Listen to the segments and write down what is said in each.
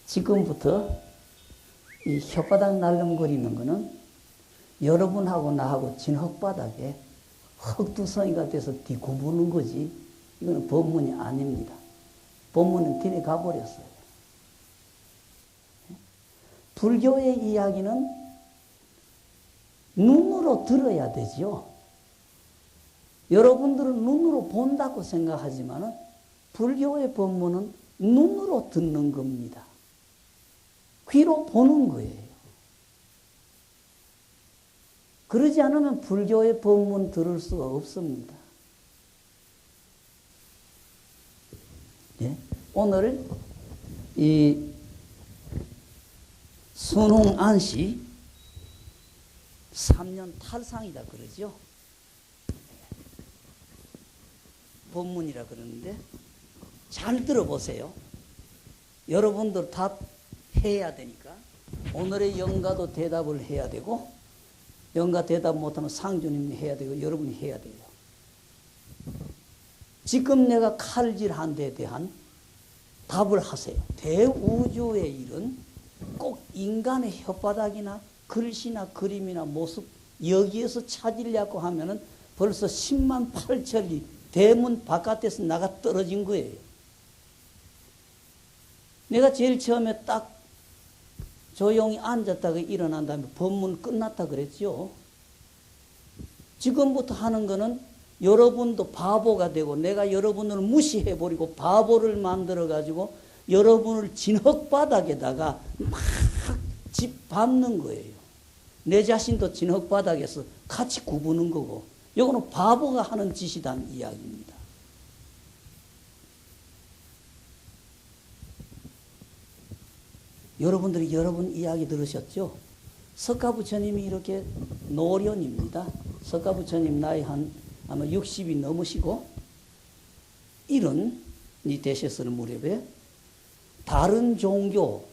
지금부터 이 혓바닥 날름거리는 거는 여러분하고 나하고 진흙바닥에 흙두성이가 돼서 뒤구부는 거지, 이거는 법문이 아닙니다. 법문은 뒤에 가버렸어요. 불교의 이야기는 눈으로 들어야 되죠. 여러분들은 눈으로 본다고 생각하지만 불교의 법문은 눈으로 듣는 겁니다. 귀로 보는 거예요. 그러지 않으면 불교의 법문 들을 수가 없습니다. 예? 오늘 이 순홍안씨 3년 탈상이다 그러죠. 법문이라 그러는데 잘 들어보세요. 여러분들 답해야 되니까 오늘의 영가도 대답을 해야 되고, 영가 대답 못하면 상주님이 해야 되고 여러분이 해야 돼요. 지금 내가 칼질한 데 대한 답을 하세요. 대우주의 일은 꼭 인간의 혓바닥이나 글씨나 그림이나 모습 여기에서 찾으려고 하면은 벌써 10만 8천리 대문 바깥에서 나가 떨어진 거예요. 내가 제일 처음에 딱 조용히 앉았다가 일어난 다음에 법문 끝났다 그랬죠. 지금부터 하는 거는 여러분도 바보가 되고 내가 여러분을 무시해버리고 바보를 만들어가지고 여러분을 진흙바닥에다가 막 집밟는 거예요. 내 자신도 진흙바닥에서 같이 구부는 거고, 이거는 바보가 하는 짓이란 이야기입니다. 여러분들이 여러분 이야기 들으셨죠? 석가부처님이 이렇게 노련입니다. 석가부처님 나이 아마 60이 넘으시고 이런이 되셨을 무렵에 다른 종교,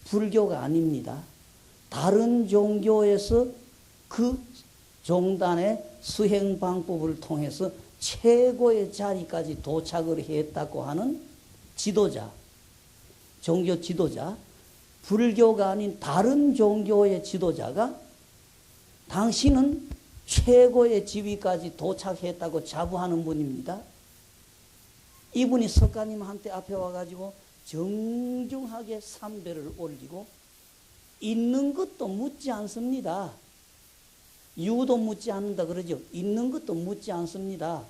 불교가 아닙니다. 다른 종교에서 그 종단의 수행 방법을 통해서 최고의 자리까지 도착을 했다고 하는 지도자, 종교 지도자, 불교가 아닌 다른 종교의 지도자가 당신은 최고의 지위까지 도착했다고 자부하는 분입니다. 이분이 석가님한테 앞에 와가지고 정중하게 삼배를 올리고 있는 것도 묻지 않습니다. 유도 묻지 않는다 그러죠. 있는 것도 묻지 않습니다.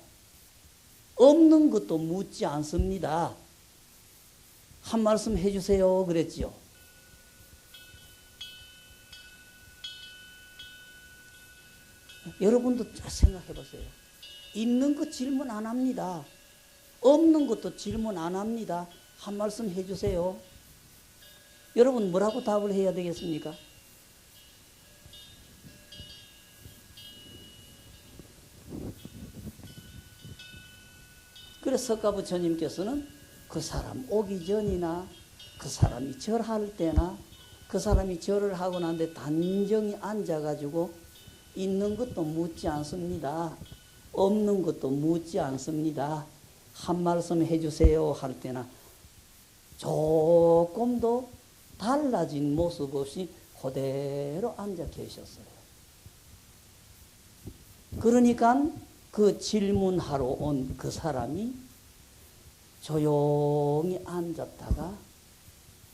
없는 것도 묻지 않습니다. 한 말씀 해주세요 그랬죠. 여러분도 생각해 보세요. 있는 것 질문 안 합니다. 없는 것도 질문 안 합니다. 한 말씀 해주세요. 여러분 뭐라고 답을 해야 되겠습니까? 그래서 석가부처님께서는 그 사람 오기 전이나 그 사람이 절할 때나 그 사람이 절을 하고 난데 단정히 앉아가지고 있는 것도 묻지 않습니다. 없는 것도 묻지 않습니다. 한 말씀 해주세요 할 때나 조금도 달라진 모습 없이 그대로 앉아 계셨어요. 그러니까 그 질문하러 온 그 사람이 조용히 앉았다가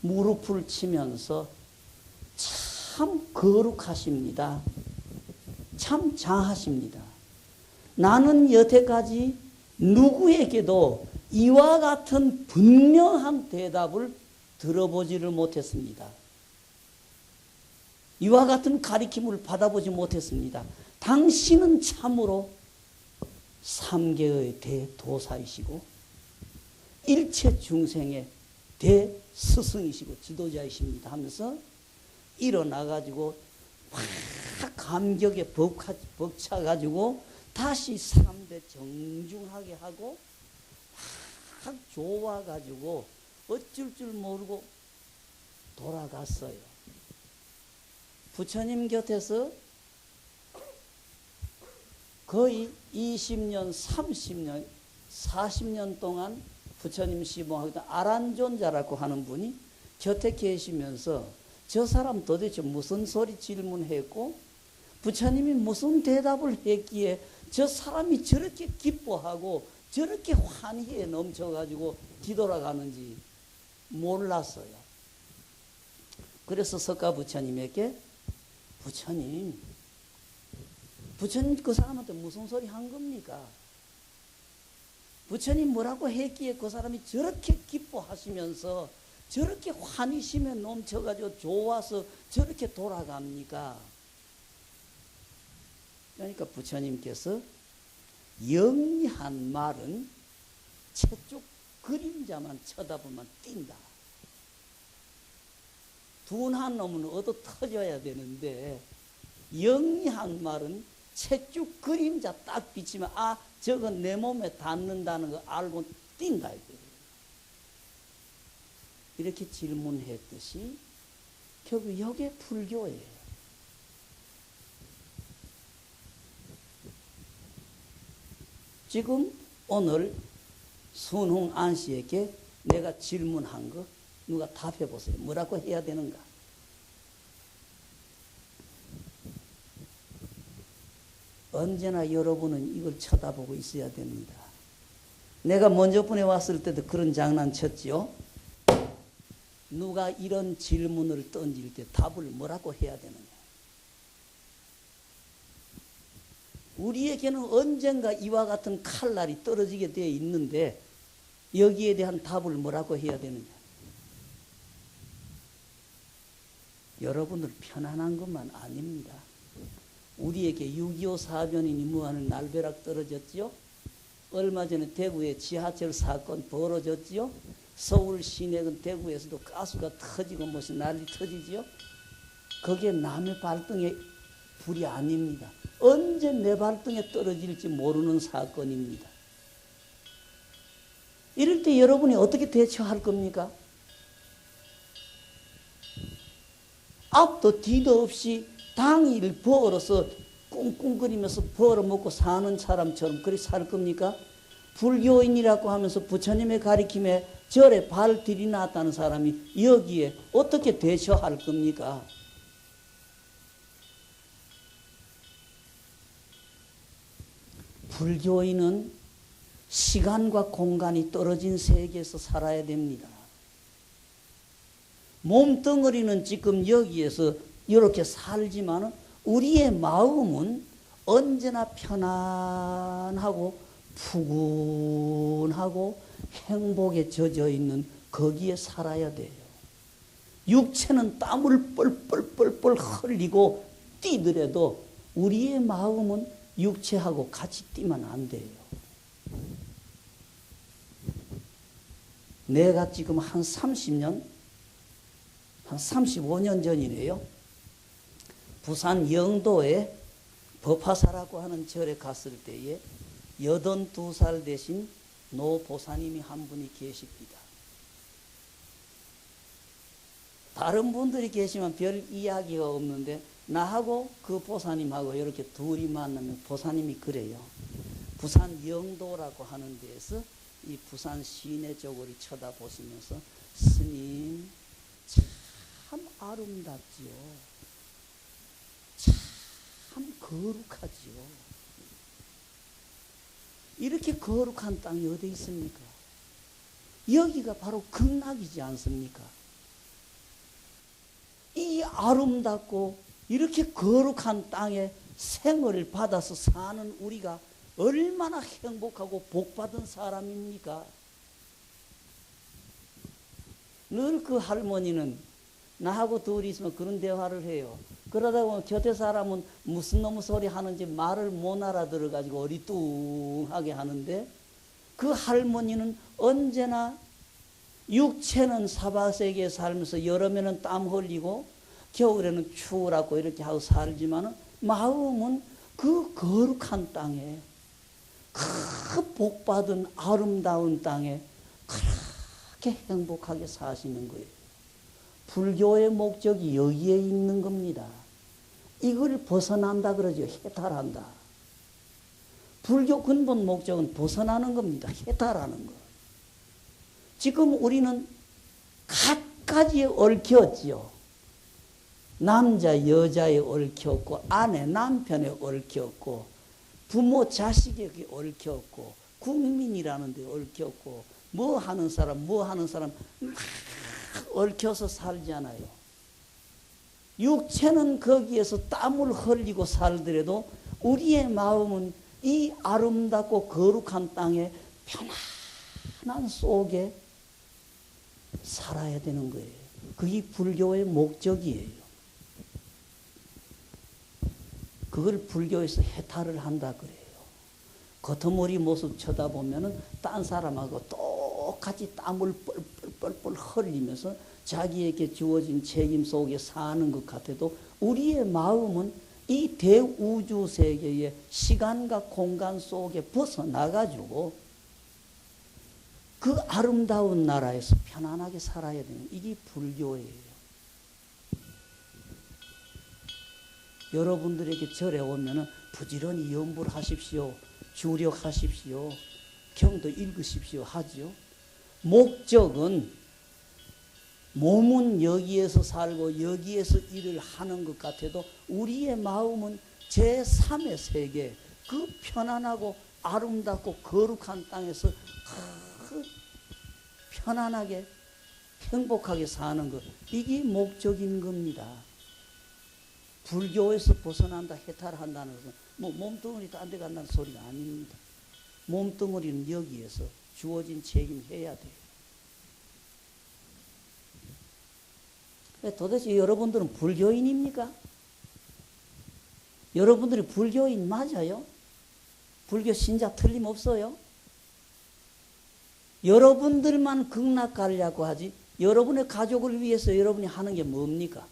무릎을 치면서 참 거룩하십니다. 참 장하십니다. 나는 여태까지 누구에게도 이와 같은 분명한 대답을 들어보지를 못했습니다. 이와 같은 가르침을 받아보지 못했습니다. 당신은 참으로 삼계의 대도사이시고 일체 중생의 대스승이시고 지도자이십니다 하면서 일어나가지고 확 감격에 벅차가지고 다시 3배 정중하게 하고 좋아가지고 어쩔 줄 모르고 돌아갔어요. 부처님 곁에서 거의 20년, 30년, 40년 동안 부처님 시봉하던 아란존자라고 하는 분이 곁에 계시면서 저 사람 도대체 무슨 소리 질문했고 부처님이 무슨 대답을 했기에 저 사람이 저렇게 기뻐하고 저렇게 환희에 넘쳐가지고 뒤돌아가는지 몰랐어요. 그래서 석가 부처님에게 부처님 그 사람한테 무슨 소리 한 겁니까? 부처님 뭐라고 했기에 그 사람이 저렇게 기뻐하시면서 저렇게 환희심에 넘쳐가지고 좋아서 저렇게 돌아갑니까? 그러니까 부처님께서 영리한 말은 채쪽 그림자만 쳐다보면 띈다. 둔한 놈은 얻어 터져야 되는데 영리한 말은 채쪽 그림자 딱 비치면 아 저건 내 몸에 닿는다는 거 알고 뛴다 이거예요. 이렇게 질문했듯이 결국 이게 불교예요. 지금 오늘 순홍 안씨에게 내가 질문한 거 누가 답해 보세요. 뭐라고 해야 되는가? 언제나 여러분은 이걸 쳐다보고 있어야 됩니다. 내가 먼저 분에 왔을 때도 그런 장난 쳤지요. 누가 이런 질문을 던질 때 답을 뭐라고 해야 되느냐. 우리에게는 언젠가 이와 같은 칼날이 떨어지게 되어 있는데 여기에 대한 답을 뭐라고 해야 되느냐. 여러분들 편안한 것만 아닙니다. 우리에게 6.25 사변인이 무한을 날벼락 떨어졌지요. 얼마 전에 대구에 지하철 사건 벌어졌지요. 서울 시내는 대구에서도 가스가 터지고 무슨 난리 터지지요. 그게 남의 발등에 불이 아닙니다. 언제 내 발등에 떨어질지 모르는 사건입니다. 이럴 때 여러분이 어떻게 대처할 겁니까? 앞도 뒤도 없이 당일 벌어서 꿍꿍거리면서 벌어먹고 사는 사람처럼 그리 살 겁니까? 불교인이라고 하면서 부처님의 가리킴에 절에 발 들이놨다는 사람이 여기에 어떻게 대처할 겁니까? 불교인은 시간과 공간이 떨어진 세계에서 살아야 됩니다. 몸뚱어리는 지금 여기에서 이렇게 살지만 우리의 마음은 언제나 편안하고 푸근하고 행복에 젖어 있는 거기에 살아야 돼요. 육체는 땀을 뻘뻘뻘뻘 흘리고 뛰더라도 우리의 마음은 육체하고 같이 뛰면 안 돼요. 내가 지금 한 30년, 한 35년 전이네요. 부산 영도에 법화사라고 하는 절에 갔을 때에 82살 되신 노 보사님이 한 분이 계십니다. 다른 분들이 계시면 별 이야기가 없는데 나하고 그 보사님하고 이렇게 둘이 만나면 보사님이 그래요. 부산 영도라고 하는 데에서 이 부산 시내 쪽으로 쳐다보시면서 스님 참 아름답지요. 참 거룩하지요. 이렇게 거룩한 땅이 어디 있습니까? 여기가 바로 극락이지 않습니까? 이 아름답고 이렇게 거룩한 땅에 생을 받아서 사는 우리가 얼마나 행복하고 복받은 사람입니까? 늘 그 할머니는 나하고 둘이 있으면 그런 대화를 해요. 그러다 보면 곁에 사람은 무슨 놈의 소리 하는지 말을 못 알아들어가지고 어리뚱하게 하는데 그 할머니는 언제나 육체는 사바세계에 살면서 여름에는 땀 흘리고 겨울에는 추우라고 이렇게 하고 살지만 마음은 그 거룩한 땅에 그 복받은 아름다운 땅에 그렇게 행복하게 사시는 거예요. 불교의 목적이 여기에 있는 겁니다. 이걸 벗어난다 그러죠. 해탈한다. 불교 근본 목적은 벗어나는 겁니다. 해탈하는 거. 지금 우리는 갖가지에 얽혔지요. 남자 여자에 얽혔고 아내 남편에 얽혔고 부모 자식에게 얽혔고 국민이라는 데 얽혔고 뭐 하는 사람 막 얽혀서 살잖아요. 육체는 거기에서 땀을 흘리고 살더라도 우리의 마음은 이 아름답고 거룩한 땅에 편안한 속에 살아야 되는 거예요. 그게 불교의 목적이에요. 그걸 불교에서 해탈을 한다 그래요. 겉머리 모습 쳐다보면은 딴 사람하고 똑같이 땀을 뻘뻘뻘 흘리면서 자기에게 주어진 책임 속에 사는 것 같아도 우리의 마음은 이 대우주 세계의 시간과 공간 속에 벗어나가지고 그 아름다운 나라에서 편안하게 살아야 되는 이게 불교예요. 여러분들에게 절에 오면은 부지런히 염불하십시오. 주력하십시오. 경도 읽으십시오. 하지요. 목적은 몸은 여기에서 살고 여기에서 일을 하는 것 같아도 우리의 마음은 제3의 세계 그 편안하고 아름답고 거룩한 땅에서 편안하게 행복하게 사는 것 이게 목적인 겁니다. 불교에서 벗어난다 해탈한다는 것은 뭐 몸뚱어리도 안 돼 간다는 소리가 아닙니다. 몸뚱어리는 여기에서 주어진 책임해야 돼요. 도대체 여러분들은 불교인입니까? 여러분들이 불교인 맞아요? 불교 신자 틀림없어요? 여러분들만 극락 가려고 하지 여러분의 가족을 위해서 여러분이 하는 게 뭡니까?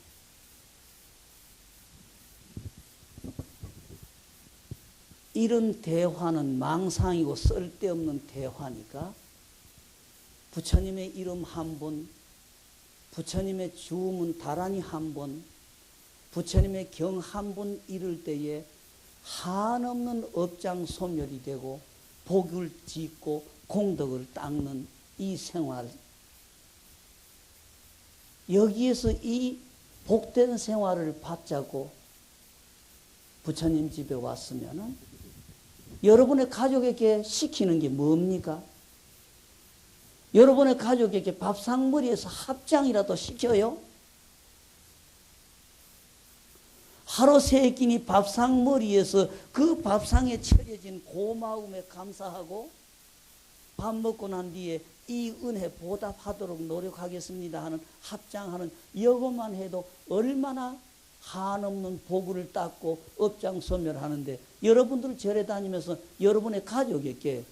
이런 대화는 망상이고 쓸데없는 대화니까 부처님의 이름 한 번, 부처님의 주문 다란히 한 번, 부처님의 경 한 번 이룰 때에 한없는 업장 소멸이 되고 복을 짓고 공덕을 닦는 이 생활, 여기에서 이 복된 생활을 받자고 부처님 집에 왔으면은 여러분의 가족에게 시키는 게 뭡니까? 여러분의 가족에게 밥상머리에서 합장이라도 시켜요? 하루 세 끼니 밥상머리에서 그 밥상에 차려진 고마움에 감사하고 밥 먹고 난 뒤에 이 은혜 보답하도록 노력하겠습니다 하는 합장하는 이것만 해도 얼마나 한없는 복을 닦고 업장 소멸하는데 여러분들 절에 다니면서 여러분의 가족에게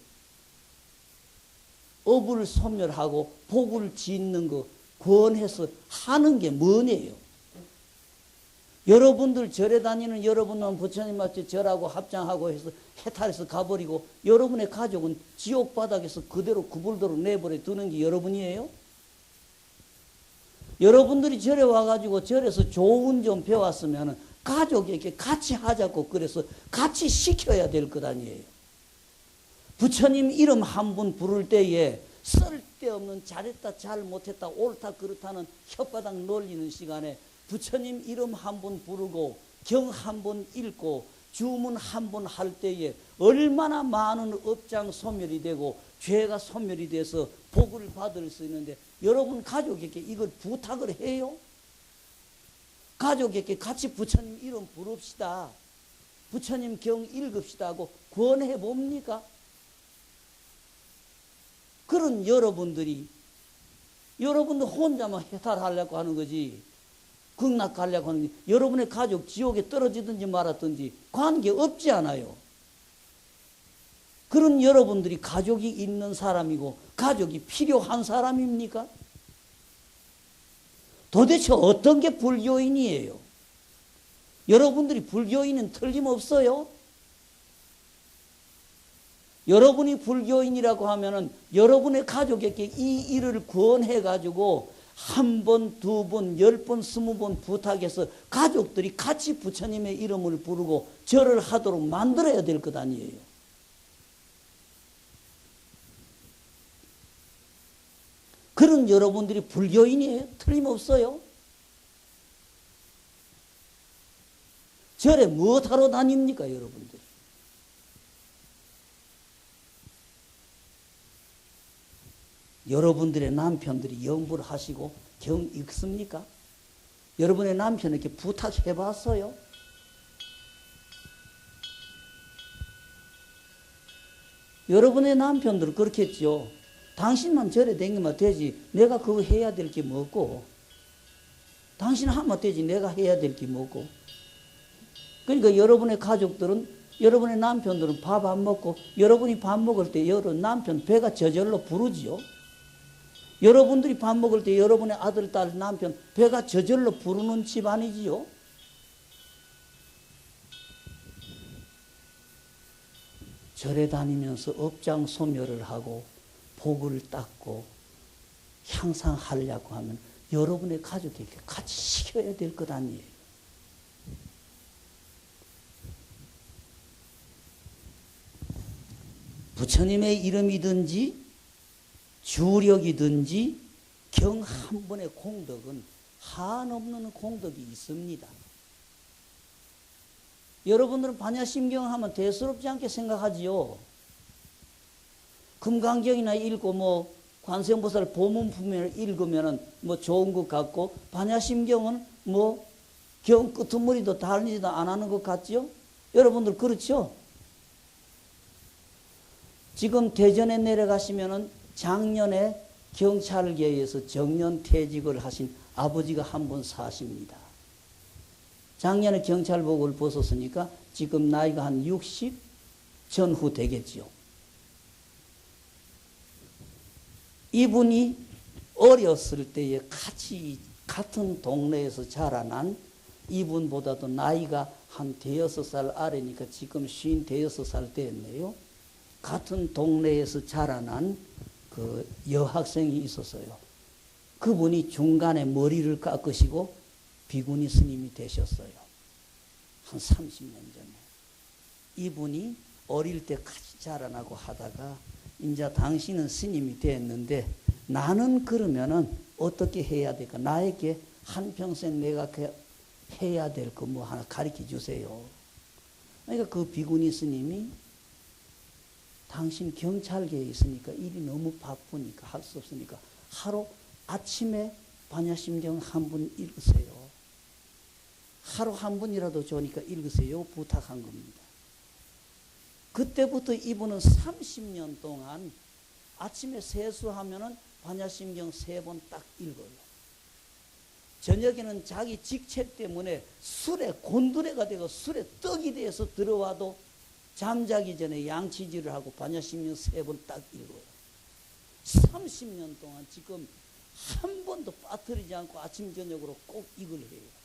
업을 소멸하고 복을 짓는 거 권해서 하는 게 뭐네요? 여러분들 절에 다니는 여러분은 부처님 맞지 절하고 합장하고 해서 해탈해서 가버리고 여러분의 가족은 지옥 바닥에서 그대로 구불도록 내버려 두는 게 여러분이에요? 여러분들이 절에 와가지고 절에서 좋은 점 배웠으면 가족에게 같이 하자고 그래서 같이 시켜야 될 것 아니에요. 부처님 이름 한 분 부를 때에 쓸데없는 잘했다 잘못했다 옳다 그렇다는 혓바닥 놀리는 시간에 부처님 이름 한 번 부르고 경 한 번 읽고 주문 한 번 할 때에 얼마나 많은 업장 소멸이 되고 죄가 소멸이 돼서 복을 받을 수 있는데 여러분 가족에게 이걸 부탁을 해요? 가족에게 같이 부처님 이름 부릅시다. 부처님 경 읽읍시다 하고 권해 봅니까? 그런 여러분들 혼자만 해탈하려고 하는 거지 극락 가려고 하는 게 여러분의 가족 지옥에 떨어지든지 말았든지 관계없지 않아요. 그런 여러분들이 가족이 있는 사람이고 가족이 필요한 사람입니까? 도대체 어떤 게 불교인이에요? 여러분들이 불교인은 틀림없어요? 여러분이 불교인이라고 하면은 여러분의 가족에게 이 일을 권해가지고 한 번, 두 번, 10번, 20번 부탁해서 가족들이 같이 부처님의 이름을 부르고 절을 하도록 만들어야 될 것 아니에요. 그런 여러분들이 불교인이에요. 틀림없어요. 절에 무엇하러 다닙니까, 여러분들? 여러분들의 남편들이 염불 하시고 경 읽습니까? 여러분의 남편에게 부탁해 봤어요? 여러분의 남편들은 그렇겠죠. 당신만 절에 다니면 되지. 내가 그거 해야 될 게 뭐고. 당신 하면 되지. 내가 해야 될 게 뭐고. 그러니까 여러분의 가족들은, 여러분의 남편들은 밥 안 먹고 여러분이 밥 먹을 때 여러분 남편 배가 저절로 부르지요. 여러분들이 밥 먹을 때 여러분의 아들, 딸, 남편 배가 저절로 부르는 집안이지요. 절에 다니면서 업장 소멸을 하고 복을 닦고 향상하려고 하면 여러분의 가족에게 같이 시켜야 될 것 아니에요. 부처님의 이름이든지 주력이든지 경 한 번의 공덕은 한없는 공덕이 있습니다. 여러분들은 반야심경 하면 대수롭지 않게 생각하지요. 금강경이나 읽고 관세음보살 보문품을 읽으면 좋은 것 같고, 반야심경은 경 끄트머리도 다르지도 안 하는 것 같지요. 여러분들 그렇죠? 지금 대전에 내려가시면은 작년에 경찰계에서 정년퇴직을 하신 아버지가 한 분 사십니다. 작년에 경찰복을 벗었으니까 지금 나이가 한 60 전후 되겠지요. 이분이 어렸을 때에 같은 동네에서 자라난, 이분보다도 나이가 한 5살 아래니까 지금 56살 됐네요. 같은 동네에서 자라난 그 여학생이 있었어요. 그분이 중간에 머리를 깎으시고 비구니 스님이 되셨어요. 한 30년 전에. 이분이 어릴 때 같이 자라나고 하다가 이제 당신은 스님이 됐는데 나는 그러면은 어떻게 해야 될까? 나에게 한평생 내가 해야 될 거 하나 가르쳐 주세요. 그러니까 그 비구니 스님이 당신 경찰계에 있으니까 일이 너무 바쁘니까 할 수 없으니까 하루 아침에 반야심경 한 분 읽으세요. 하루 한 분이라도 좋으니까 읽으세요. 부탁한 겁니다. 그때부터 이분은 30년 동안 아침에 세수하면은 반야심경 3번 딱 읽어요. 저녁에는 자기 직책 때문에 술에 곤두레가 되고 술에 떡이 돼서 들어와도 잠자기 전에 양치질을 하고 반야심경 3번 딱 읽어요. 30년 동안 지금 한 번도 빠뜨리지 않고 아침 저녁으로 꼭 이걸 해요.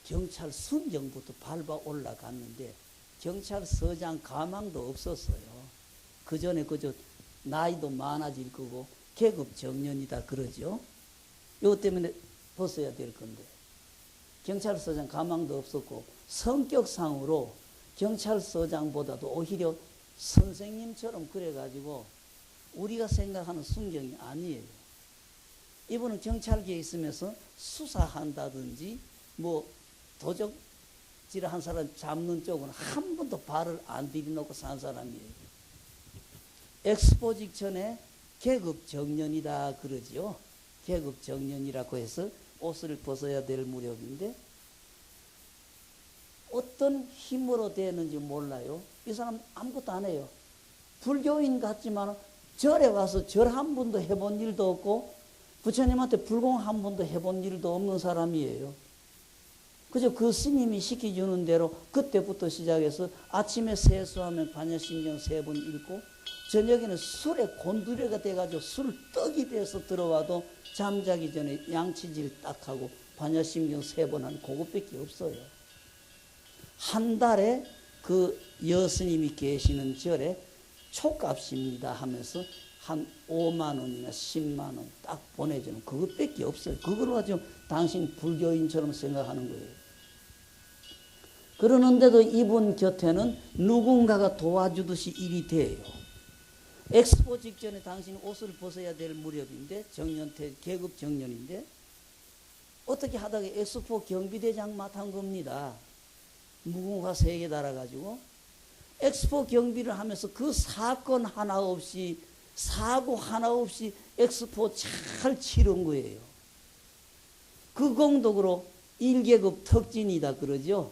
경찰 순정부터 밟아 올라갔는데 경찰서장 가망도 없었어요. 그 전에 그저 나이도 많아질 거고 계급 정년이다 그러죠. 이것 때문에 벗어야 될 건데 경찰서장 가망도 없었고 성격상으로 경찰서장보다도 오히려 선생님처럼 그래가지고 우리가 생각하는 순경이 아니에요. 이분은 경찰계에 있으면서 수사한다든지 도적질 한 사람 잡는 쪽은 한 번도 발을 안 들이놓고 산 사람이에요. 엑스포 직전에 계급 정년이다 그러지요. 계급 정년이라고 해서 옷을 벗어야 될 무렵인데 어떤 힘으로 되는지 몰라요. 이 사람 아무것도 안 해요. 불교인 같지만 절에 와서 절 한 번도 해본 일도 없고 부처님한테 불공 한 번도 해본 일도 없는 사람이에요. 그저 그 스님이 시켜주는 대로 그때부터 시작해서 아침에 세수하면 반야심경 3번 읽고 저녁에는 술에 곤두레가 돼가지고 술 떡이 돼서 들어와도 잠자기 전에 양치질 딱 하고 반야심경 3번 한 그것밖에 없어요. 한 달에 그 여스님이 계시는 절에 촉값입니다 하면서 한 5만 원이나 10만 원 딱 보내주는 그것밖에 없어요. 그걸 가지고 당신 불교인처럼 생각하는 거예요. 그러는데도 이분 곁에는 누군가가 도와주듯이 일이 돼요. 엑스포 직전에 당신 옷을 벗어야 될 무렵인데 정년퇴 계급 정년인데 어떻게 하다가 엑스포 경비대장 맡은 겁니다. 무궁화 3개 달아가지고 엑스포 경비를 하면서 그 사건 하나 없이 사고 하나 없이 엑스포 잘 치른 거예요. 그 공덕으로 1계급 특진이다 그러죠.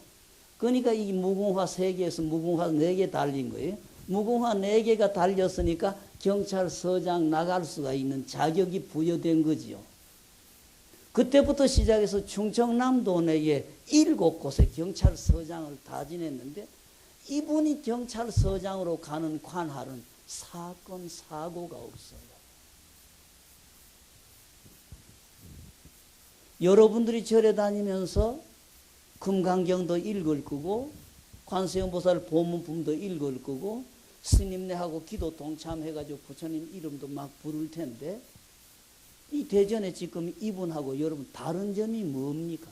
그러니까 이 무궁화 3개에서 무궁화 4개 달린 거예요. 무궁화 4개가 달렸으니까 경찰서장 나갈 수가 있는 자격이 부여된 거지요. 그때부터 시작해서 충청남도 내에 7곳에 경찰서장을 다 지냈는데 이분이 경찰서장으로 가는 관할은 사건 사고가 없어요. 여러분들이 절에 다니면서 금강경도 읽을 거고 관세음보살 보문품도 읽을 거고 스님네하고 기도 동참해가지고 부처님 이름도 막 부를 텐데 이 대전에 지금 이분하고 여러분 다른 점이 뭡니까?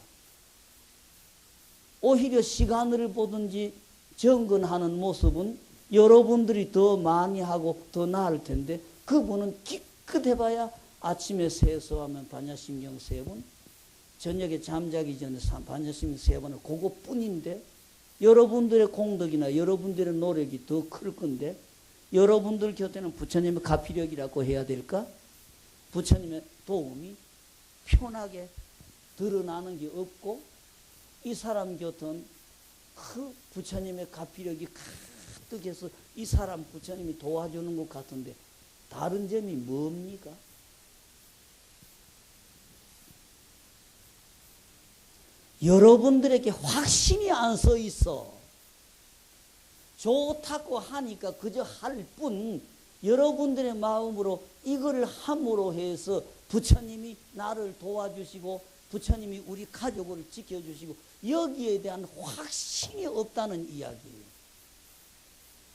오히려 시간을 보든지 정근하는 모습은 여러분들이 더 많이 하고 더 나을 텐데 그분은 기껏해봐야 아침에 세수하면 반야심경 3번 저녁에 잠자기 전에 반야심경 3번을 그거뿐인데 여러분들의 공덕이나 여러분들의 노력이 더 클 건데 여러분들 곁에는 부처님의 가피력이라고 해야 될까? 부처님의 도움이 편하게 드러나는 게 없고 이 사람 곁은 그 부처님의 가피력이 가득해서 이 사람 부처님이 도와주는 것 같은데 다른 점이 뭡니까? 여러분들에게 확신이 안 서 있어. 좋다고 하니까 그저 할 뿐 여러분들의 마음으로 이걸 함으로 해서 부처님이 나를 도와주시고 부처님이 우리 가족을 지켜주시고 여기에 대한 확신이 없다는 이야기예요.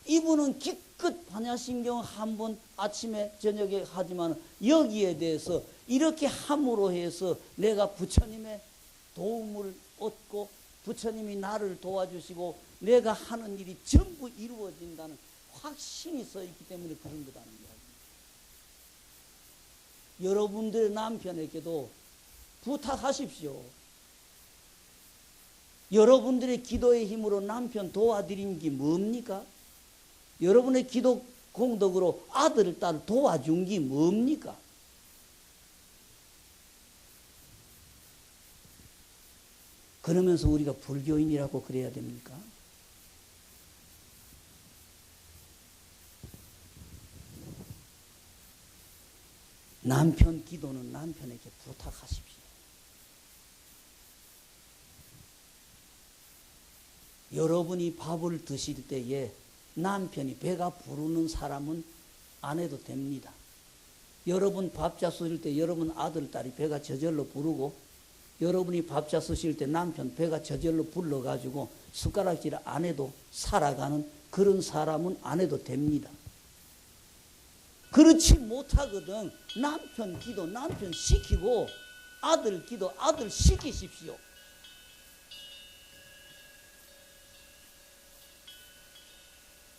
이분은 기껏 반야심경 한 번 아침에 저녁에 하지만 여기에 대해서 이렇게 함으로 해서 내가 부처님의 도움을 얻고 부처님이 나를 도와주시고 내가 하는 일이 전부 이루어진다는 확신이 서 있기 때문에 그런 거다는 이야기. 여러분들의 남편에게도 부탁하십시오. 여러분들의 기도의 힘으로 남편 도와드린 게 뭡니까? 여러분의 기도 공덕으로 아들, 딸 도와준 게 뭡니까? 그러면서 우리가 불교인이라고 그래야 됩니까? 남편 기도는 남편에게 부탁하십시오. 여러분이 밥을 드실 때에 남편이 배가 부르는 사람은 안 해도 됩니다. 여러분 밥자 쓰실 때 여러분 아들, 딸이 배가 저절로 부르고 여러분이 밥자 쓰실 때 남편 배가 저절로 불러가지고 숟가락질 안 해도 살아가는 그런 사람은 안 해도 됩니다. 그렇지 못하거든 남편 기도 남편 시키고 아들 기도 아들 시키십시오.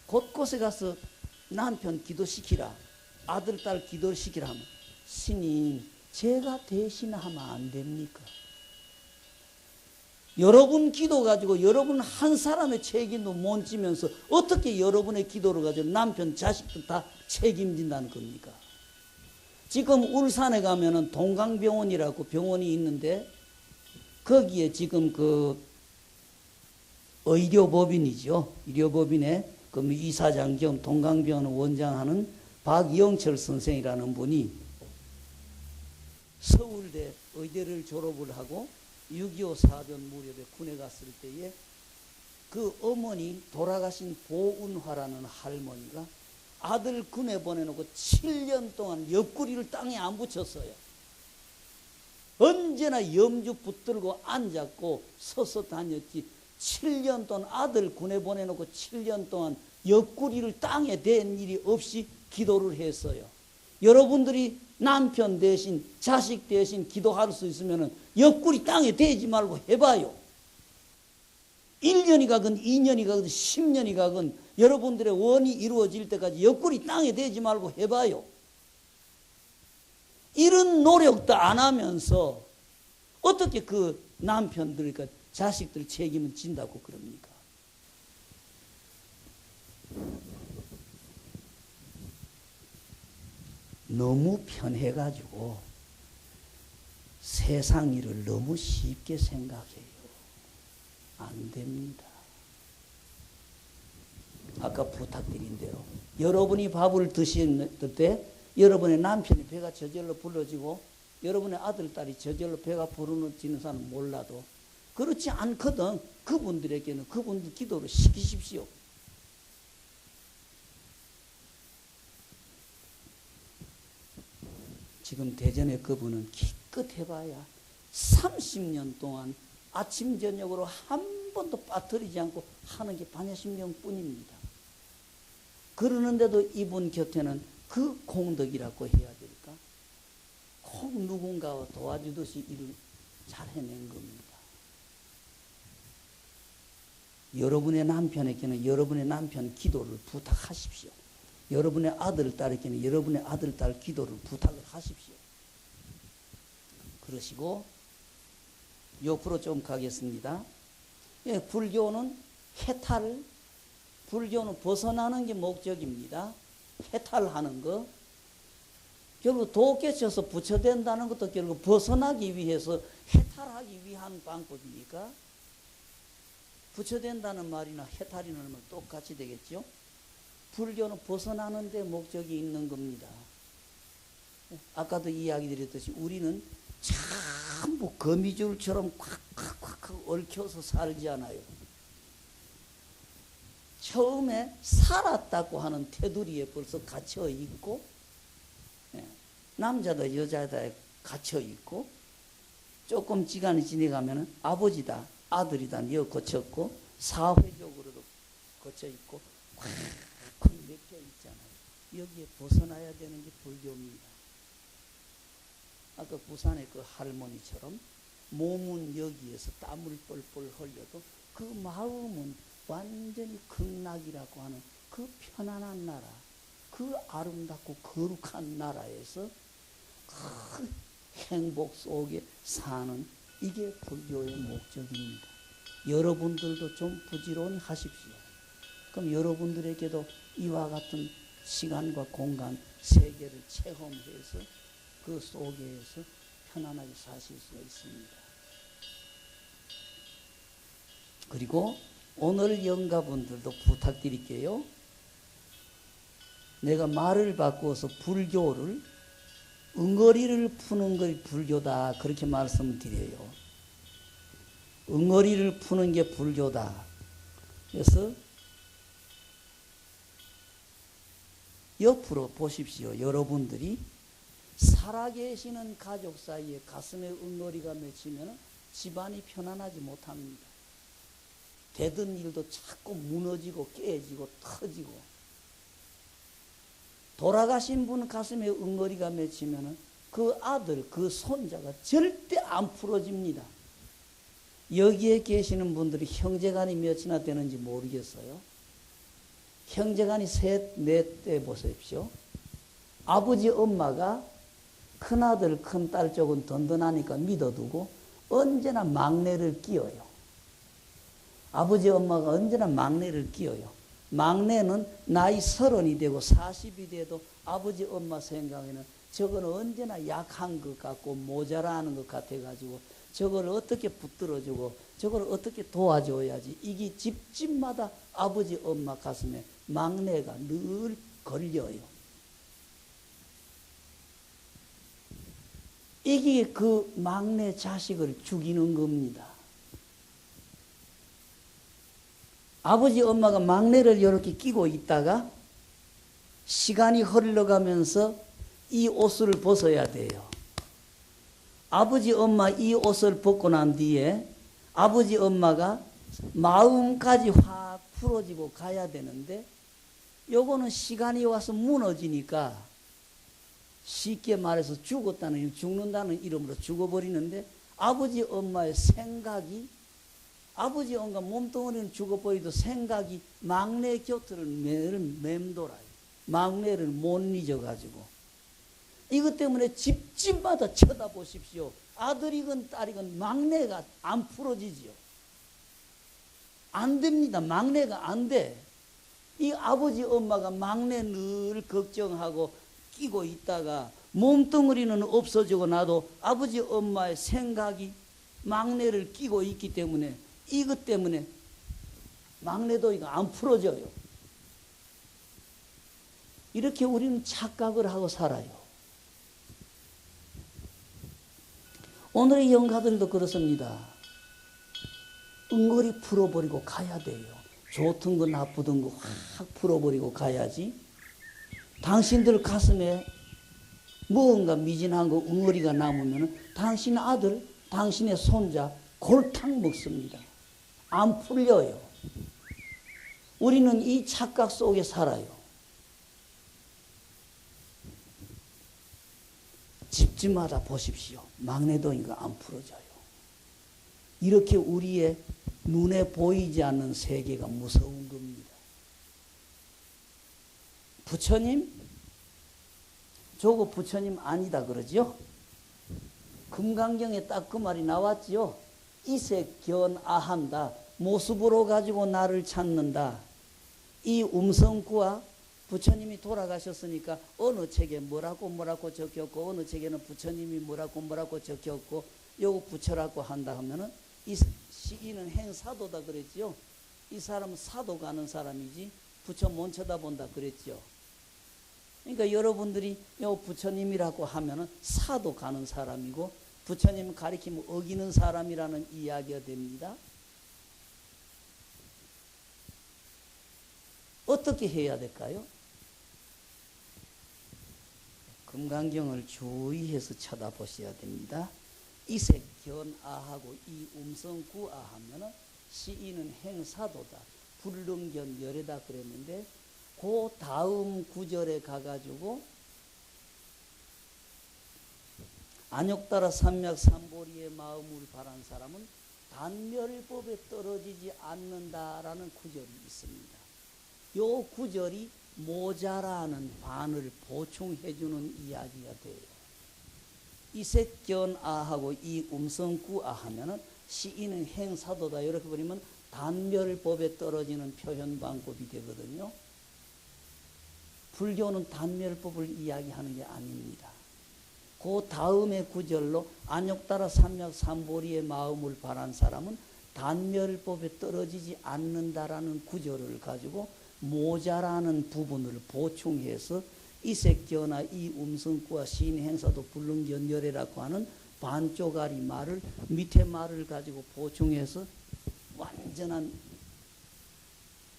곳곳에 가서 남편 기도시키라 아들 딸 기도시키라 하면 스님 제가 대신하면 안 됩니까? 여러분 기도 가지고 여러분 한 사람의 책임도 못 지면서 어떻게 여러분의 기도를 가지고 남편 자식도 다 책임진다는 겁니까? 지금 울산에 가면은 동강병원이라고 병원이 있는데 거기에 지금 그 의료법인이죠. 의료법인에 그 이사장 겸 동강병원 원장하는 박영철 선생이라는 분이 서울대 의대를 졸업을 하고 6.25 사변 무렵에 군에 갔을 때에 그 어머니 돌아가신 보은화라는 할머니가 아들 군에 보내놓고 7년 동안 옆구리를 땅에 안 붙였어요. 언제나 염주 붙들고 앉았고 서서 다녔지 7년 동안 아들 군에 보내놓고 7년 동안 옆구리를 땅에 댄 일이 없이 기도를 했어요. 여러분들이 남편 대신 자식 대신 기도할 수 있으면 옆구리 땅에 대지 말고 해봐요. 1년이 가건 2년이 가건 10년이 가건 여러분들의 원이 이루어질 때까지 옆구리 땅에 대지 말고 해봐요. 이런 노력도 안 하면서 어떻게 그 남편들, 그 자식들 책임을 진다고 그럽니까? 너무 편해가지고 세상 일을 너무 쉽게 생각해요. 안 됩니다. 아까 부탁드린 대로 여러분이 밥을 드실 때 여러분의 남편이 배가 저절로 불러지고 여러분의 아들, 딸이 저절로 배가 부르지는 사람은 몰라도 그렇지 않거든. 그분들에게는 그분들 기도를 시키십시오. 지금 대전의 그분은 기껏 해봐야 30년 동안 아침 저녁으로 한 번도 빠뜨리지 않고 하는 게 반야심경 뿐입니다. 그러는데도 이분 곁에는 그 공덕이라고 해야 될까? 꼭 누군가와 도와주듯이 일을 잘 해낸 겁니다. 여러분의 남편에게는 여러분의 남편 기도를 부탁하십시오. 여러분의 아들, 딸에게는 여러분의 아들, 딸 기도를 부탁을 하십시오. 그러시고 옆으로 좀 가겠습니다. 예, 불교는 해탈, 불교는 벗어나는 게 목적입니다. 해탈하는 거. 결국 도깨 쳐서 부처된다는 것도 결국 벗어나기 위해서 해탈하기 위한 방법이니까 부처된다는 말이나 해탈이라는 말 똑같이 되겠죠. 불교는 벗어나는 데 목적이 있는 겁니다. 아까도 이야기 드렸듯이 우리는 전부 거미줄처럼 콱콱콱 얽혀서 살지 않아요. 처음에 살았다고 하는 테두리에 벌써 갇혀 있고, 남자다 여자다 갇혀 있고, 조금 시간이 지나가면 아버지다 아들이다 여 거쳤고, 사회적으로도 거쳐 있고 콱콱 맥혀 있잖아요. 여기에 벗어나야 되는 게 불교입니다. 아까 부산의 그 할머니처럼 몸은 여기에서 땀을 뻘뻘 흘려도 그 마음은 완전히 극락이라고 하는 그 편안한 나라, 그 아름답고 거룩한 나라에서 그 행복 속에 사는 이게 불교의 목적입니다. 여러분들도 좀 부지런히 하십시오. 그럼 여러분들에게도 이와 같은 시간과 공간, 세계를 체험해서 그 속에서 편안하게 사실 수가 있습니다. 그리고 오늘 영가분들도 부탁드릴게요. 내가 말을 바꾸어서 불교를 응어리를 푸는 것이 불교다 그렇게 말씀드려요. 응어리를 푸는 게 불교다. 그래서 옆으로 보십시오. 여러분들이 살아계시는 가족 사이에 가슴에 응어리가 맺히면 집안이 편안하지 못합니다. 되던 일도 자꾸 무너지고 깨지고 터지고, 돌아가신 분 가슴에 응어리가 맺히면 그 아들, 그 손자가 절대 안 풀어집니다. 여기에 계시는 분들이 형제간이 몇이나 되는지 모르겠어요. 형제간이 셋, 넷 대 보십시오. 아버지, 엄마가 큰아들, 큰딸 쪽은 든든하니까 믿어두고 언제나 막내를 끼워요. 아버지, 엄마가 언제나 막내를 끼워요. 막내는 나이 30이 되고 40이 돼도 아버지, 엄마 생각에는 저거는 언제나 약한 것 같고 모자라는 것 같아가지고 저걸 어떻게 붙들어주고 저걸 어떻게 도와줘야지. 이게 집집마다 아버지, 엄마 가슴에 막내가 늘 걸려요. 이게 그 막내 자식을 죽이는 겁니다. 아버지, 엄마가 막내를 이렇게 끼고 있다가 시간이 흘러가면서 이 옷을 벗어야 돼요. 아버지, 엄마 이 옷을 벗고 난 뒤에 아버지, 엄마가 마음까지 확 풀어지고 가야 되는데 요거는 시간이 와서 무너지니까 쉽게 말해서 죽는다는 이름으로 죽어버리는데 아버지 엄마의 생각이 아버지 엄마 몸뚱어리는 죽어버리도 생각이 막내 곁을 맴돌아요. 막내를 못 잊어가지고 이것 때문에 집집마다 쳐다보십시오. 아들이건 딸이건 막내가 안 풀어지지요. 안 됩니다. 막내가 안 돼. 이 아버지 엄마가 막내 늘 걱정하고 끼고 있다가 몸뚱어리는 없어지고 나도 아버지 엄마의 생각이 막내를 끼고 있기 때문에 이것 때문에 막내도 이거 안 풀어져요. 이렇게 우리는 착각을 하고 살아요. 오늘의 영가들도 그렇습니다. 응어리 풀어버리고 가야 돼요. 좋던 거 나쁘던 거 확 풀어버리고 가야지. 당신들 가슴에 무언가 미진한 거 응어리가 남으면 당신 아들, 당신의 손자 골탕 먹습니다. 안 풀려요. 우리는 이 착각 속에 살아요. 집집마다 보십시오. 막내도 이거 안 풀어져요. 이렇게 우리의 눈에 보이지 않는 세계가 무서운 겁니다. 부처님? 저거 부처님 아니다 그러지요? 금강경에 딱 그 말이 나왔지요. 이색견아한다. 모습으로 가지고 나를 찾는다. 이 음성구와 부처님이 돌아가셨으니까 어느 책에 뭐라고 적혔고 어느 책에는 부처님이 뭐라고 적혔고 요거 부처라고 한다 하면은 이 시인은 행사도다 그랬지요. 이 사람은 사도 가는 사람이지 부처 못 쳐다본다 그랬지요. 그러니까 여러분들이 요 부처님이라고 하면은 사도 가는 사람이고 부처님 가리키면 어기는 사람이라는 이야기가 됩니다. 어떻게 해야 될까요? 금강경을 주의해서 쳐다보셔야 됩니다. 이색견아하고 이 음성구아 하면은 시인은 행사도다. 불능견열애다 그랬는데 그 다음 구절에 가가지고 안욕따라 삼맥삼보리의 마음을 바란 사람은 단멸법에 떨어지지 않는다라는 구절이 있습니다. 요 구절이 모자라는 반을 보충해주는 이야기가 돼요. 이색견아하고 이 음성구아 하면은 시인은 행사도다 이렇게 버리면 단멸법에 떨어지는 표현 방법이 되거든요. 불교는 단멸법을 이야기하는 게 아닙니다. 그 다음의 구절로 안욕따라 삼맥삼보리의 마음을 바란 사람은 단멸법에 떨어지지 않는다라는 구절을 가지고 모자라는 부분을 보충해서 이색견아 이 음성구와 시인행사도 불능견열애라고 하는 반쪽짜리 말을 밑에 말을 가지고 보충해서 완전한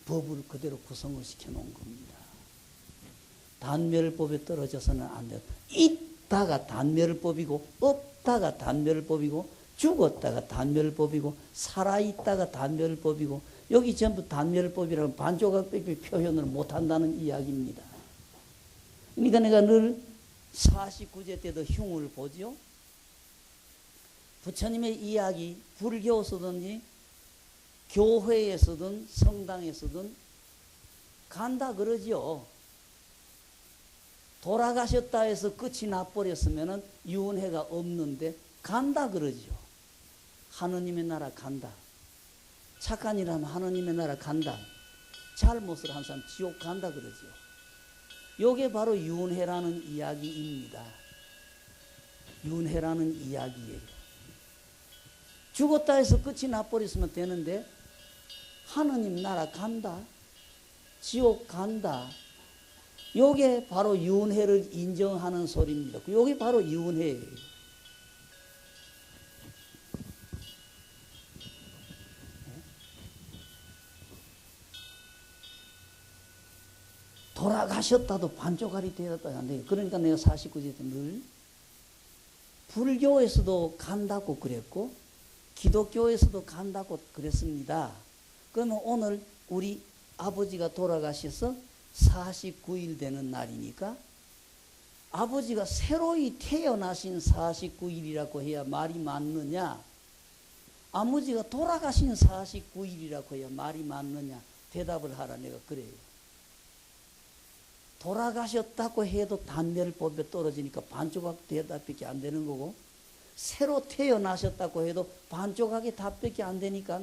법을 그대로 구성을 시켜 놓은 겁니다. 단멸법에 떨어져서는 안 돼요. 있다가 단멸법이고 없다가 단멸법이고 죽었다가 단멸법이고 살아있다가 단멸법이고 여기 전부 단멸법이라는 반조각법의 표현을 못한다는 이야기입니다. 그러니까 내가 늘 49제 때도 흉을 보죠. 부처님의 이야기 불교에서든지 교회에서든 성당에서든 간다 그러지요. 돌아가셨다 해서 끝이 나버렸으면 유언회가 없는데 간다 그러지요. 하느님의 나라 간다. 착한 일 하면 하느님의 나라 간다. 잘못을 한 사람 지옥 간다 그러지요. 요게 바로 유언회라는 이야기입니다. 유언회라는 이야기예요. 죽었다 해서 끝이 나버렸으면 되는데 하느님 나라 간다. 지옥 간다. 요게 바로 유언회를 인정하는 소리입니다. 요게 바로 유언회예요. 돌아가셨다도 반쪽알이 되었다 안 돼요. 그러니까 내가 49제 때 늘 불교에서도 간다고 그랬고 기독교에서도 간다고 그랬습니다. 그러면 오늘 우리 아버지가 돌아가셔서 49일 되는 날이니까 아버지가 새로이 태어나신 49일이라고 해야 말이 맞느냐? 아버지가 돌아가신 49일이라고 해야 말이 맞느냐? 대답을 하라. 내가 그래요. 돌아가셨다고 해도 단멸법에 떨어지니까 반조각 대답밖에 안 되는 거고, 새로 태어나셨다고 해도 반조각의 답밖에 안 되니까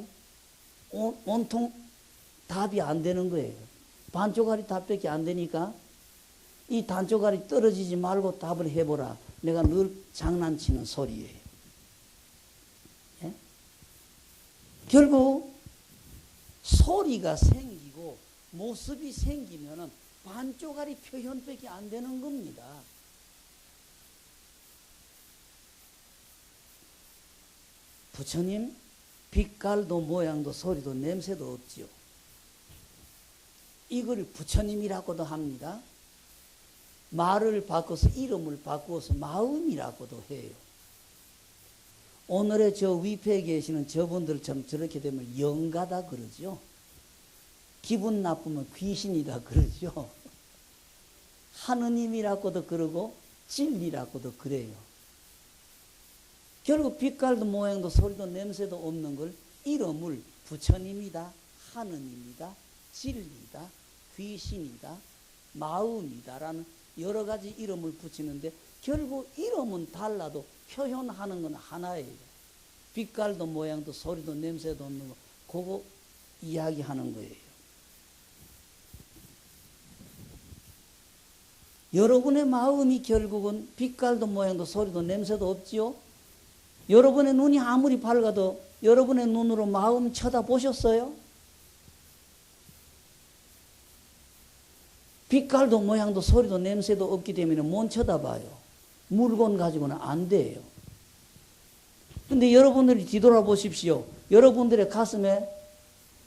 온통 답이 안 되는 거예요. 반조각이 답밖에 안 되니까 이 단조각이 떨어지지 말고 답을 해보라. 내가 늘 장난치는 소리예요. 예? 결국 소리가 생기고 모습이 생기면은 반조각이 표현밖에 안 되는 겁니다. 부처님 빛깔도 모양도 소리도 냄새도 없지요. 이걸 부처님이라고도 합니다. 말을 바꿔서 이름을 바꾸어서 마음이라고도 해요. 오늘의 저 위패에 계시는 저분들처럼 저렇게 되면 영가다 그러죠. 기분 나쁘면 귀신이다 그러죠. 하느님이라고도 그러고 진리라고도 그래요. 결국 빛깔도 모양도 소리도 냄새도 없는 걸 이름을 부처님이다, 하느님이다, 진리다, 귀신이다, 마음이다라는 여러 가지 이름을 붙이는데 결국 이름은 달라도 표현하는 건 하나예요. 빛깔도 모양도 소리도 냄새도 없는 거 그거 이야기하는 거예요. 여러분의 마음이 결국은 빛깔도 모양도 소리도 냄새도 없지요. 여러분의 눈이 아무리 밝아도 여러분의 눈으로 마음 쳐다보셨어요? 빛깔도 모양도 소리도 냄새도 없기 때문에 못 쳐다봐요. 물건 가지고는 안 돼요. 근데 여러분들이 뒤돌아보십시오. 여러분들의 가슴에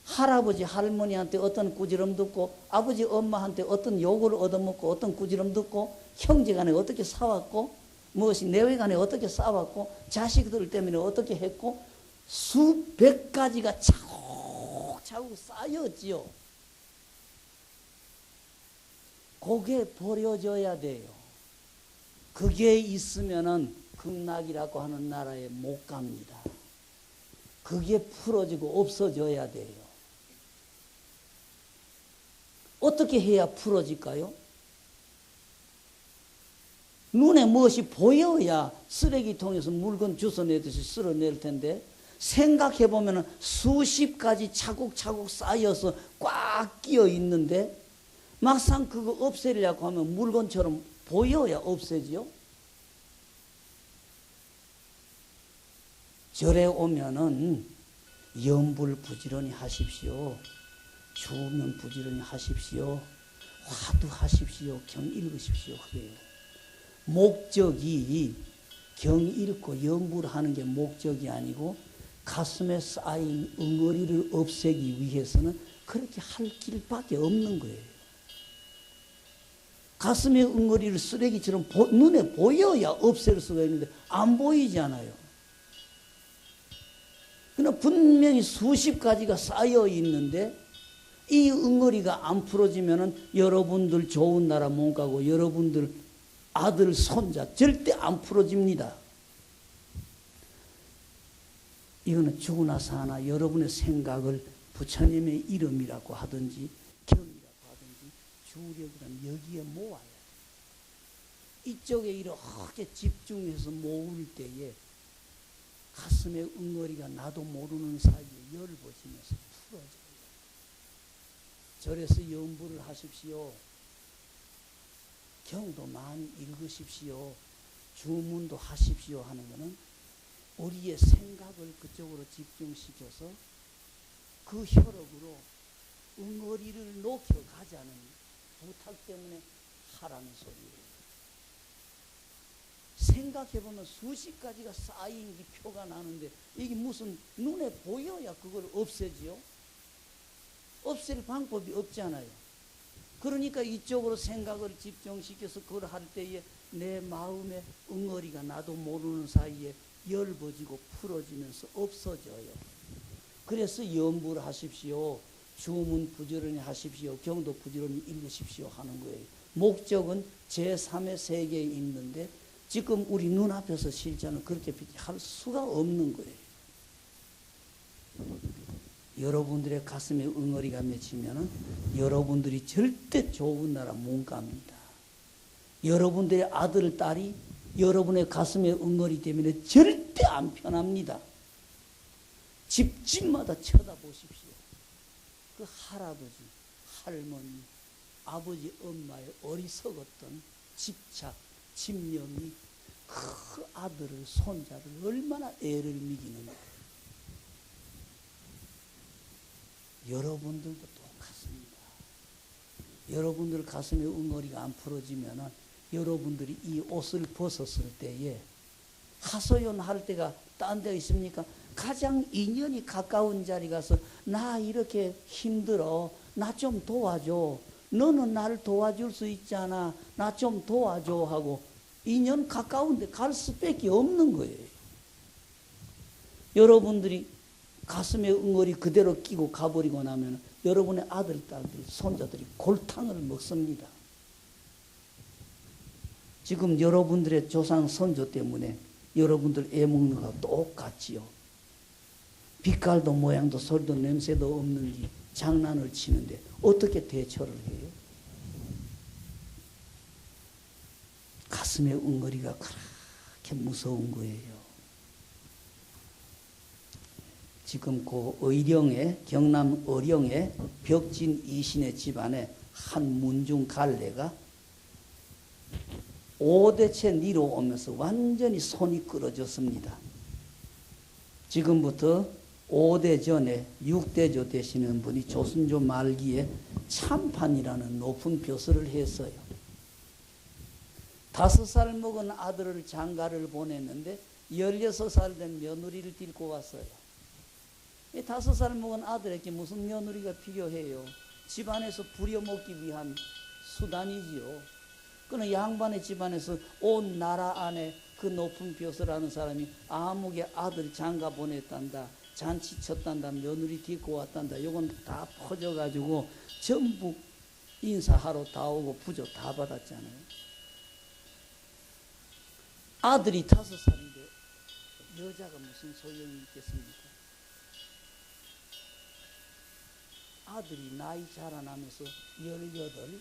할아버지 할머니한테 어떤 꾸지람 듣고 아버지 엄마한테 어떤 욕을 얻어먹고 어떤 꾸지람 듣고 형제간에 어떻게 싸웠고 무엇이 내외간에 어떻게 싸웠고 자식들 때문에 어떻게 했고 수백 가지가 차곡차곡 쌓였지요. 그게 버려져야 돼요. 그게 있으면은 극락이라고 하는 나라에 못 갑니다. 그게 풀어지고 없어져야 돼요. 어떻게 해야 풀어질까요? 눈에 무엇이 보여야 쓰레기통에서 물건 주워내듯이 쓸어낼 텐데 생각해보면 수십 가지 차곡차곡 쌓여서 꽉 끼어 있는데 막상 그거 없애려고 하면 물건처럼 보여야 없애지요. 절에 오면은 염불 부지런히 하십시오. 주면 부지런히 하십시오. 화두하십시오. 경 읽으십시오. 그래요. 목적이 경 읽고 염불하는 게 목적이 아니고 가슴에 쌓인 응어리를 없애기 위해서는 그렇게 할 길밖에 없는 거예요. 가슴에 응어리를 쓰레기처럼 눈에 보여야 없앨 수가 있는데 안 보이잖아요. 그러나 분명히 수십 가지가 쌓여 있는데 이 응어리가 안 풀어지면은 여러분들 좋은 나라 못 가고 여러분들 아들, 손자 절대 안 풀어집니다. 이거는 죽으나 사나 여러분의 생각을 부처님의 이름이라고 하든지 경이라고 하든지 주력이라면 여기에 모아야 돼요. 이쪽에 이렇게 집중해서 모을 때에 가슴에 응어리가 나도 모르는 사이에 열버지면서 풀어져요. 절에서 염불을 하십시오. 경도 많이 읽으십시오. 주문도 하십시오 하는 것은 우리의 생각을 그쪽으로 집중시켜서 그 혈업으로 응어리를 녹여가자는 부탁 때문에 하라는 소리예요. 생각해보면 수십 가지가 쌓인 게 표가 나는데 이게 무슨 눈에 보여야 그걸 없애지요? 없앨 방법이 없잖아요. 그러니까 이쪽으로 생각을 집중시켜서 그걸 할 때에 내 마음의 응어리가 나도 모르는 사이에 열버지고 풀어지면서 없어져요. 그래서 염불 하십시오. 주문 부지런히 하십시오. 경도 부지런히 읽으십시오 하는 거예요. 목적은 제3의 세계에 있는데 지금 우리 눈앞에서 실제는 그렇게 할 수가 없는 거예요. 여러분들의 가슴에 응어리가 맺히면 여러분들이 절대 좋은 나라 못 갑니다. 여러분들의 아들, 딸이 여러분의 가슴에 응어리 때문에 절대 안 편합니다. 집집마다 쳐다보십시오. 그 할아버지, 할머니, 아버지, 엄마의 어리석었던 집착, 집념이 그 아들을, 손자를 얼마나 애를 미기는가. 여러분들도 똑같습니다. 여러분들 가슴에 응어리가 안 풀어지면 여러분들이 이 옷을 벗었을 때에 하소연할 때가 딴 데 있습니까? 가장 인연이 가까운 자리 가서 나 이렇게 힘들어. 나 좀 도와줘. 너는 나를 도와줄 수 있잖아. 나 좀 도와줘 하고 인연 가까운데 갈 수밖에 없는 거예요. 여러분들이 가슴에 응어리 그대로 끼고 가버리고 나면 여러분의 아들, 딸들, 손자들이 골탕을 먹습니다. 지금 여러분들의 조상, 선조 때문에 여러분들 애 먹는 거하고 똑같지요. 빛깔도 모양도 소리도 냄새도 없는지 장난을 치는데 어떻게 대처를 해요? 가슴에 응어리가 그렇게 무서운 거예요. 지금 그 의령에, 경남 의령에 벽진 이신의 집안에 한 문중 갈래가 5대째 내려오면서 완전히 손이 끌어졌습니다. 지금부터 5대 전에 6대조 되시는 분이 조선조 말기에 참판이라는 높은 벼슬을 했어요. 5살 먹은 아들을 장가를 보냈는데 16살 된 며느리를 데리고 왔어요. 이 5살 먹은 아들에게 무슨 며느리가 필요해요? 집안에서 부려먹기 위한 수단이지요. 그는 양반의 집안에서 온 나라 안에 그 높은 벼슬하는 사람이 아무개 아들 장가 보냈단다, 잔치 쳤단다, 며느리 데리고 왔단다, 요건 다 퍼져가지고 전부 인사하러 다 오고 부조 다 받았잖아요. 아들이 5살인데 여자가 무슨 소용이 있겠습니까? 아들이 나이 자라나면서 18,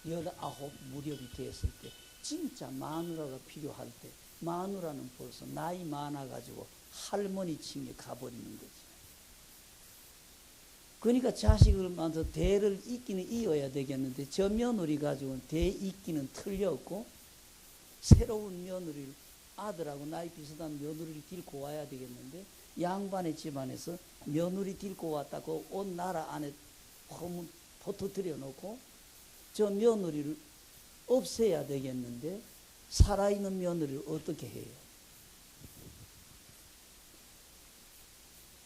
19 무렵이 됐을 때 진짜 마누라가 필요할 때 마누라는 벌써 나이 많아가지고 할머니 층에 가버리는 거지. 그러니까 자식을 만나서 대를 잇기는 이어야 되겠는데 저 며느리 가지고는 대 잇기는 틀렸고 새로운 며느리를 아들하고 나이 비슷한 며느리를 데리고 와야 되겠는데 양반의 집안에서 며느리 데리고 왔다고 온 나라 안에 허문 퍼터뜨려 놓고 저 며느리를 없애야 되겠는데 살아있는 며느리를 어떻게 해요?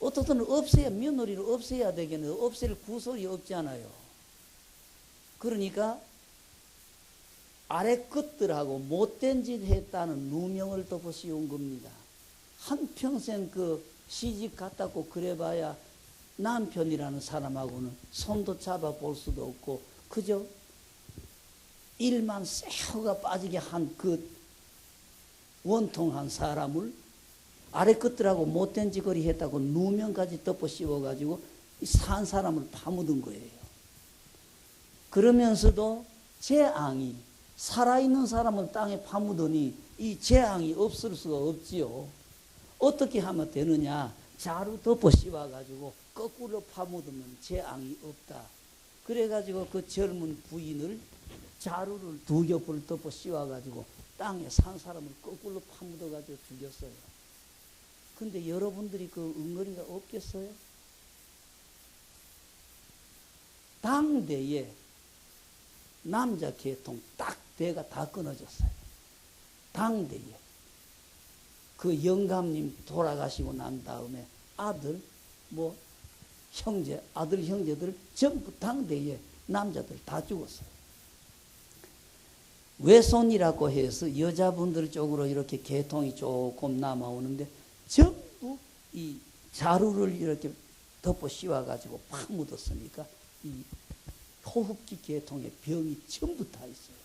어떻든 없애야 며느리를 없애야 되겠는데 없앨 구설이 없잖아요. 그러니까 아래 것들하고 못된 짓 했다는 누명을 덮어 씌운 겁니다. 한평생 그 시집 갔다고 그래봐야 남편이라는 사람하고는 손도 잡아볼 수도 없고 그저 일만 새우가 빠지게 한 그 원통한 사람을 아래 것들하고 못된 짓거리 했다고 누명까지 덮어 씌워가지고 산 사람을 파묻은 거예요. 그러면서도 재앙이 살아있는 사람을 땅에 파묻으니 이 재앙이 없을 수가 없지요. 어떻게 하면 되느냐? 자루 덮어 씌워가지고 거꾸로 파묻으면 재앙이 없다. 그래가지고 그 젊은 부인을 자루를 2겹을 덮어 씌워가지고 땅에 산 사람을 거꾸로 파묻어가지고 죽였어요. 근데 여러분들이 그 응어리가 없겠어요? 당대에 남자 계통 딱 대가 다 끊어졌어요. 당대에. 그 영감님 돌아가시고 난 다음에 아들, 형제, 아들, 형제들 전부 당대에 남자들 다 죽었어요. 외손이라고 해서 여자분들 쪽으로 이렇게 계통이 조금 남아오는데 전부 이 자루를 이렇게 덮어 씌워가지고 팍 묻었으니까 이 호흡기 계통에 병이 전부 다 있어요.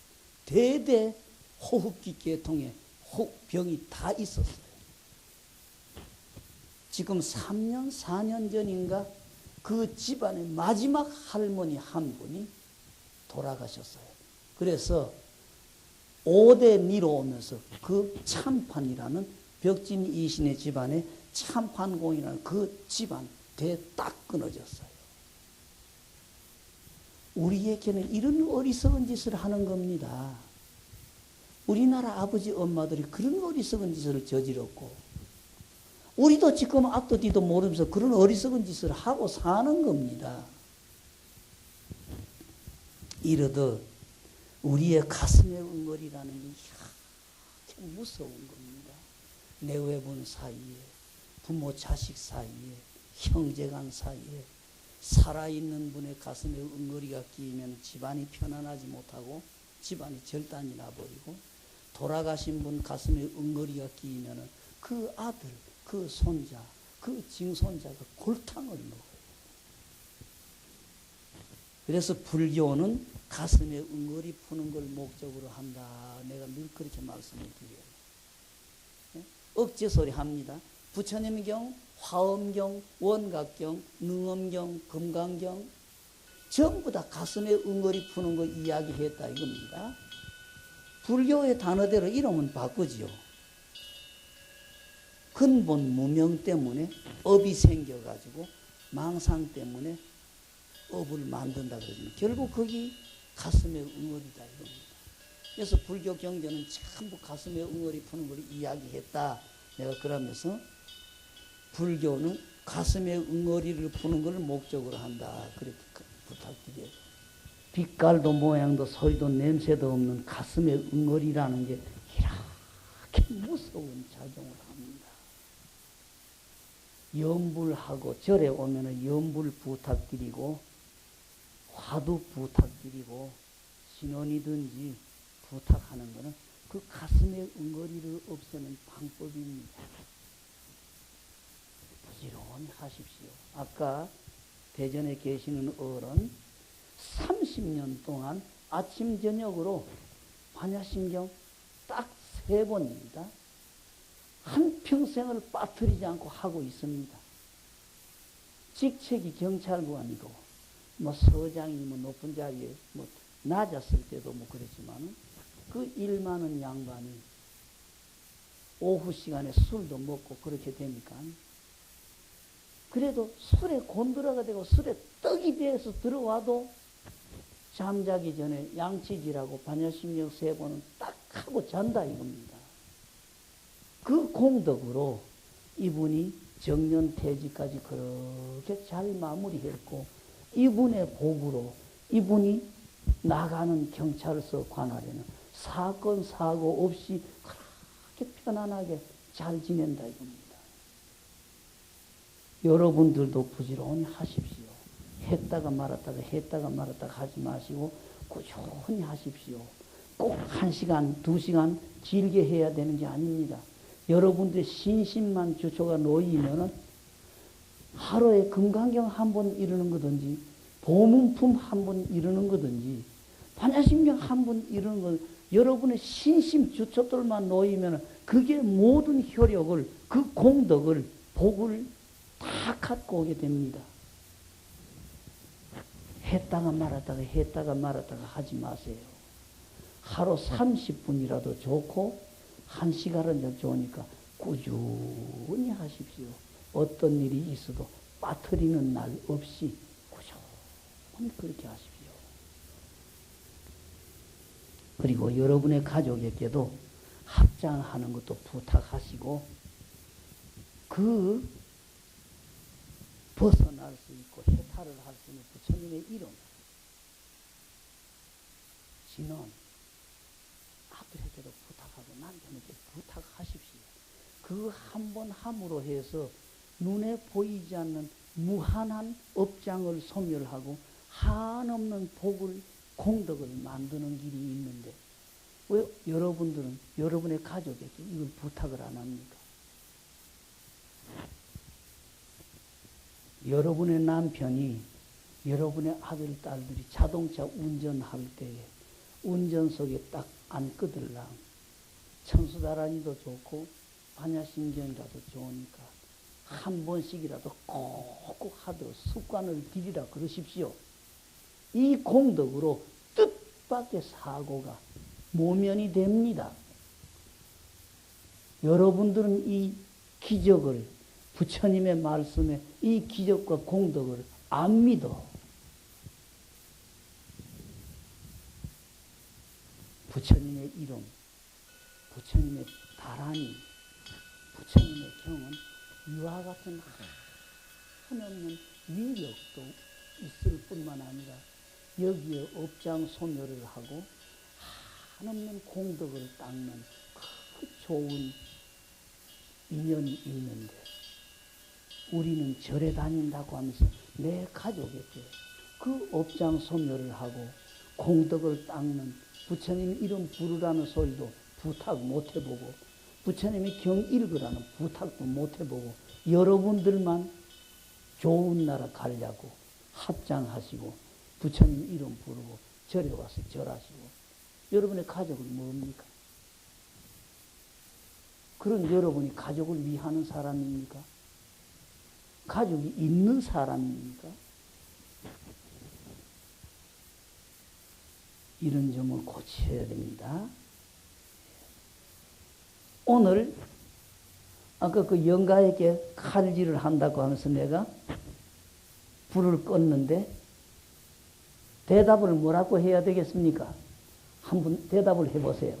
대대 호흡기 계통에 병이 다 있었어요. 지금 3년, 4년 전인가 그 집안의 마지막 할머니 한 분이 돌아가셨어요. 그래서 5대 미뤄오면서 그 참판이라는 벽진 이신의 집안에 참판공이라는 그 집안 대 딱 끊어졌어요. 우리에게는 이런 어리석은 짓을 하는 겁니다. 우리나라 아버지 엄마들이 그런 어리석은 짓을 저질렀고 우리도 지금 앞도 뒤도 모르면서 그런 어리석은 짓을 하고 사는 겁니다. 이러듯 우리의 가슴의 응어리라는 게 참 무서운 겁니다. 내외분 사이에, 부모 자식 사이에, 형제간 사이에 살아있는 분의 가슴에 응어리가 끼이면 집안이 편안하지 못하고 집안이 절단이 나버리고 돌아가신 분 가슴에 응어리가 끼이면 그 아들, 그 손자, 그 증손자가 골탕을 먹어요. 그래서 불교는 가슴에 응어리 푸는 걸 목적으로 한다. 내가 늘 그렇게 말씀을 드려요. 억지소리 합니다. 부처님경, 화엄경, 원각경, 능엄경, 금강경 전부 다 가슴에 응어리 푸는 거 이야기했다 이겁니다. 불교의 단어대로 이름은 바꾸지요. 근본 무명 때문에 업이 생겨가지고 망상 때문에 업을 만든다 그러면 결국 거기 가슴에 응어리다 이겁니다. 그래서 불교 경전은 전부 가슴에 응어리 푸는 걸 이야기했다. 내가 그러면서 불교는 가슴에 응어리를 푸는 걸 목적으로 한다. 그렇게 부탁드려요. 빛깔도 모양도 소리도 냄새도 없는 가슴에 응어리라는 게 이렇게 무서운 작용을 합니다. 염불하고 절에 오면은 염불 부탁드리고 화두 부탁드리고 신원이든지 부탁하는 것은 그 가슴의 응어리를 없애는 방법입니다. 부지런히 하십시오. 아까 대전에 계시는 어른 30년 동안 아침 저녁으로 반야심경 딱 3번입니다. 한평생을 빠뜨리지 않고 하고 있습니다. 직책이 경찰관이고 뭐 서장이 뭐 높은 자리에 뭐 낮았을 때도 뭐 그랬지만 그 일 많은 양반이 오후 시간에 술도 먹고 그렇게 되니까 그래도 술에 곤드라가 되고 술에 떡이 돼서 들어와도 잠자기 전에 양치질하고 반야심경 3번은 딱 하고 잔다 이겁니다. 그 공덕으로 이분이 정년퇴직까지 그렇게 잘 마무리했고 이분의 복으로 이분이 나가는 경찰서 관할에는 사건 사고 없이 그렇게 편안하게 잘 지낸다 이겁니다. 여러분들도 부지런히 하십시오. 했다가 말았다가 하지 마시고 꾸준히 하십시오. 꼭 1시간, 2시간 길게 해야 되는 게 아닙니다. 여러분들의 신심만 주초가 놓이면은 하루에 금강경 1번 이루는 거든지 보문품 1번 이루는 거든지 반야심경 1번 이루는 거 여러분의 신심 주초들만 놓이면은 그게 모든 효력을 그 공덕을 복을 다 갖고 오게 됩니다. 했다가 말았다가 하지 마세요. 하루 30분이라도 좋고 1시간은 좋으니까 꾸준히 하십시오. 어떤 일이 있어도 빠뜨리는 날 없이 꾸준히 그렇게 하십시오. 그리고 여러분의 가족에게도 합장하는 것도 부탁하시고 그 벗어날 수 있고 해탈을 할 수 있는 부처님의 이름 진언 아들에게도 부탁하고 남편에게 부탁하십시오. 그 한 번 함으로 해서 눈에 보이지 않는 무한한 업장을 소멸하고 한없는 복을 공덕을 만드는 길이 있는데 왜 여러분들은 여러분의 가족에게 이걸 부탁을 안 합니까? 여러분의 남편이 여러분의 아들, 딸들이 자동차 운전할 때에 운전석에 딱 앉거들랑 천수다란이도 좋고 반야심경이라도 좋으니까 한 번씩이라도 꼭꼭 하도록 습관을 들이라 그러십시오. 이 공덕으로 뜻밖의 사고가 모면이 됩니다. 여러분들은 이 기적을, 부처님의 말씀에 이 기적과 공덕을 안 믿어. 부처님의 이름, 부처님의 다란이, 부처님의 경은 이와 같은 한없는 위력도 있을 뿐만 아니라 여기에 업장소멸을 하고 한없는 공덕을 닦는 그 좋은 인연이 있는데 우리는 절에 다닌다고 하면서 내 가족에게 그 업장소멸을 하고 공덕을 닦는 부처님 이름 부르라는 소리도 부탁 못 해보고 부처님의 경 읽으라는 부탁도 못 해보고 여러분들만 좋은 나라 가려고 합장하시고 부처님 이름 부르고 절에 와서 절하시고 여러분의 가족은 뭡니까? 그런 여러분이 가족을 위하는 사람입니까? 가족이 있는 사람입니까? 이런 점을 고쳐야 됩니다. 오늘 아까 그 영가에게 칼질을 한다고 하면서 내가 불을 껐는데 대답을 뭐라고 해야 되겠습니까? 한번 대답을 해보세요.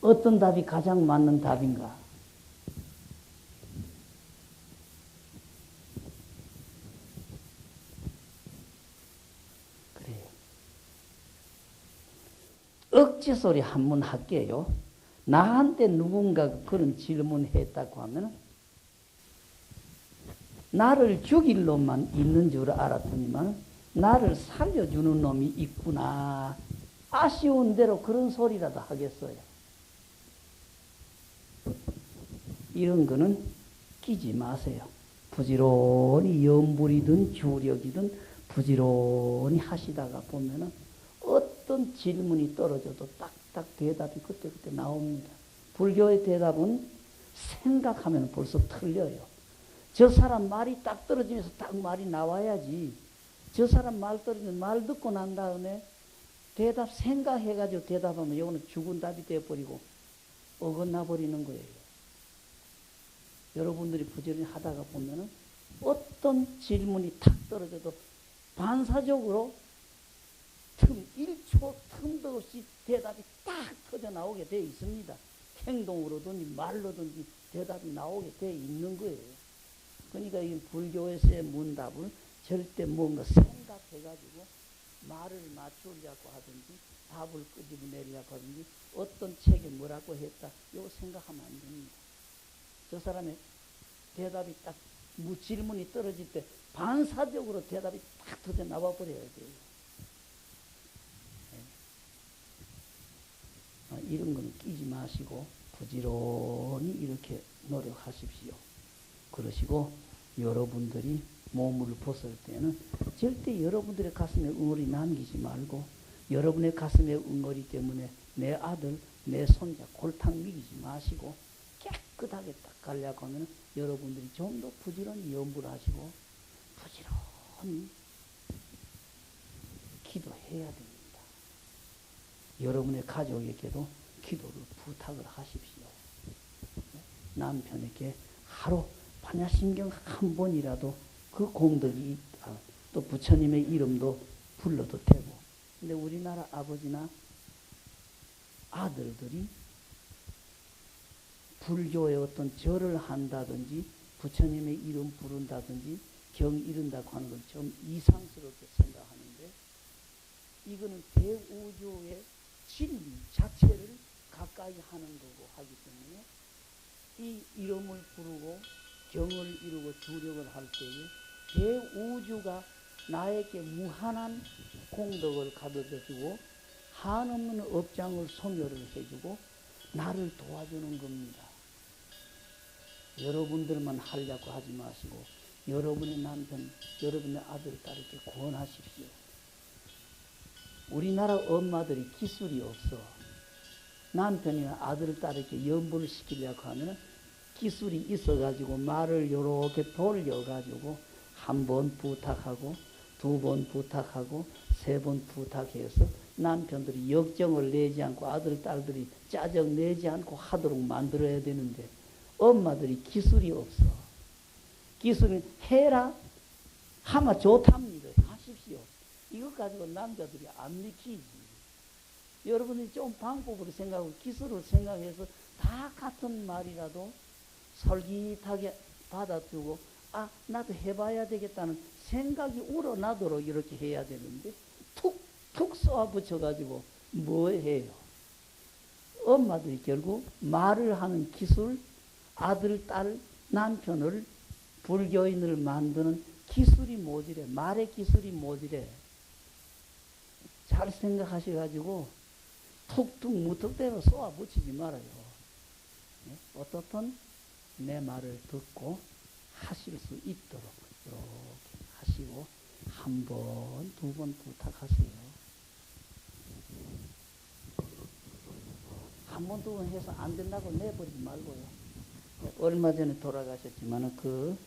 어떤 답이 가장 맞는 답인가? 그래요. 억지 소리 한번 할게요. 나한테 누군가가 그런 질문을 했다고 하면 나를 죽일 놈만 있는 줄 알았더니만 나를 살려주는 놈이 있구나. 아쉬운 대로 그런 소리라도 하겠어요. 이런 거는 끼지 마세요. 부지런히 염불이든 주력이든 부지런히 하시다가 보면은 어떤 질문이 떨어져도 딱딱 대답이 그때그때 나옵니다. 불교의 대답은 생각하면 벌써 틀려요. 저 사람 말이 딱 떨어지면서 딱 말이 나와야지. 저 사람 말 떨어지면 말 듣고 난 다음에 대답 생각해가지고 대답하면 이거는 죽은 답이 되어버리고 어긋나 버리는 거예요. 여러분들이 부지런히 하다가 보면은 어떤 질문이 탁 떨어져도 반사적으로 1초 틈도 없이 대답이 딱 터져 나오게 되어 있습니다. 행동으로든지 말로든지 대답이 나오게 되어 있는 거예요. 그러니까 이 불교에서의 문답을 절대 뭔가 생각해가지고 말을 맞추려고 하든지 답을 끄집어내려고 하든지 어떤 책에 뭐라고 했다 이거 생각하면 안 됩니다. 저 사람의 대답이 딱 질문이 떨어질 때 반사적으로 대답이 딱 터져 나와 버려야 돼요. 이런 건 끼지 마시고 부지런히 이렇게 노력하십시오. 그러시고 여러분들이 몸을 벗을 때는 절대 여러분들의 가슴에 응어리 남기지 말고 여러분의 가슴에 응어리 때문에 내 아들, 내 손자 골탕 먹이지 마시고 깨끗하게 딱 가려고 하면 여러분들이 좀 더 부지런히 염불하시고 부지런히 기도해야 됩니다. 여러분의 가족에게도 기도를 부탁을 하십시오. 남편에게 하루 반야심경 한 번이라도 그 공덕이 있다. 또 부처님의 이름도 불러도 되고. 근데 우리나라 아버지나 아들들이 불교의 어떤 절을 한다든지 부처님의 이름 부른다든지 경 이른다고 하는 건 좀 이상스럽게 생각하는데 이거는 대우주의 진리 자체를 가까이 하는 거고 하기 때문에 이 이름을 부르고 경을 이루고 주력을 할 때에 대우주가 나에게 무한한 공덕을 가져다주고 한없는 업장을 소멸을 해주고 나를 도와주는 겁니다. 여러분들만 하려고 하지 마시고 여러분의 남편, 여러분의 아들, 딸에게 권하십시오. 우리나라 엄마들이 기술이 없어. 남편이나 아들, 딸에게 연부를 시키려고 하면 기술이 있어가지고 말을 요렇게 돌려가지고 한 번 부탁하고 두 번 부탁하고 세 번 부탁해서 남편들이 역정을 내지 않고 아들, 딸들이 짜증 내지 않고 하도록 만들어야 되는데 엄마들이 기술이 없어. 기술은 해라 하면 좋답니다. 하십시오. 이것 가지고 남자들이 안 믿기지. 여러분이 좀 방법으로 생각하고 기술을 생각해서 다 같은 말이라도 솔깃하게 받아주고 나도 해봐야 되겠다는 생각이 우러나도록 이렇게 해야 되는데 툭툭 쏘아붙여가지고 뭐해요? 엄마들이 결국 말을 하는 기술, 아들, 딸, 남편을 불교인을 만드는 기술이 모자래. 말의 기술이 모자래. 잘 생각하셔가지고 툭툭 무턱대고 쏘아붙이지 말아요. 어떻든 내 말을 듣고 하실 수 있도록 이렇게 하시고 한 번, 두 번 부탁하세요. 한 번, 두 번 해서 안 된다고 내버리지 말고요. 얼마 전에 돌아가셨지만 그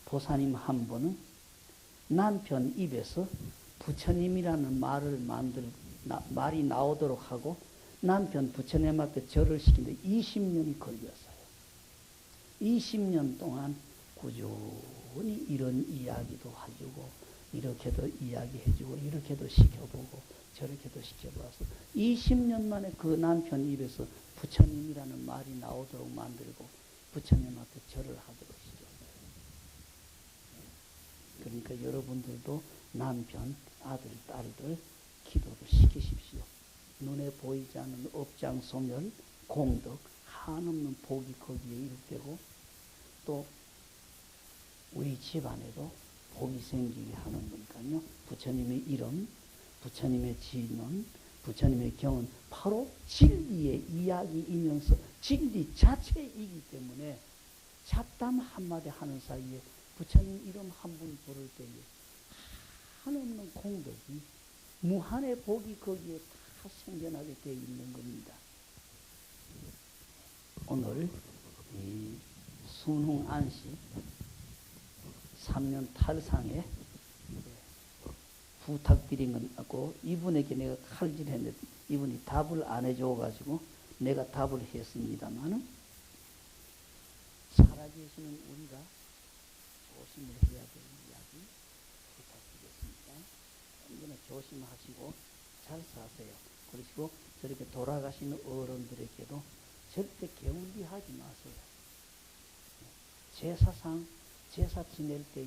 보사님 한 분은 남편 입에서 부처님이라는 말이 나오도록 하고 남편 부처님한테 절을 시키는데 20년이 걸렸어요. 20년 동안 꾸준히 이런 이야기도 해주고 이렇게도 이야기해주고 이렇게도 시켜보고 저렇게도 시켜봐서 20년 만에 그 남편 입에서 부처님이라는 말이 나오도록 만들고 부처님한테 절을 하도록 시켰어요. 그러니까 여러분들도 남편, 아들, 딸들 기도를 시키십시오. 눈에 보이지 않는 업장소멸, 공덕, 한없는 복이 거기에 이룩되고 또 우리 집안에도 복이 생기게 하는 거니까요. 부처님의 이름, 부처님의 진언, 부처님의 경은 바로 진리의 이야기이면서 진리 자체이기 때문에 잡담 한마디 하는 사이에 부처님 이름 한 분 부를 때에 한없는 공덕이 무한의 복이 거기에 다 생겨나게 되어 있는 겁니다. 오늘 이 순흥안식 3년 탈상에 부탁드린 건 없고 이분에게 내가 칼질했는데 이분이 답을 안 해줘가지고 내가 답을 했습니다마는 살아계시는 우리가 조심을 해야 될 이야기 부탁드리겠습니다. 언제나 조심하시고 잘 사세요. 그리고 저렇게 돌아가시는 어른들에게도 절대 게을리하지 마세요. 제사상 제사 지낼 때에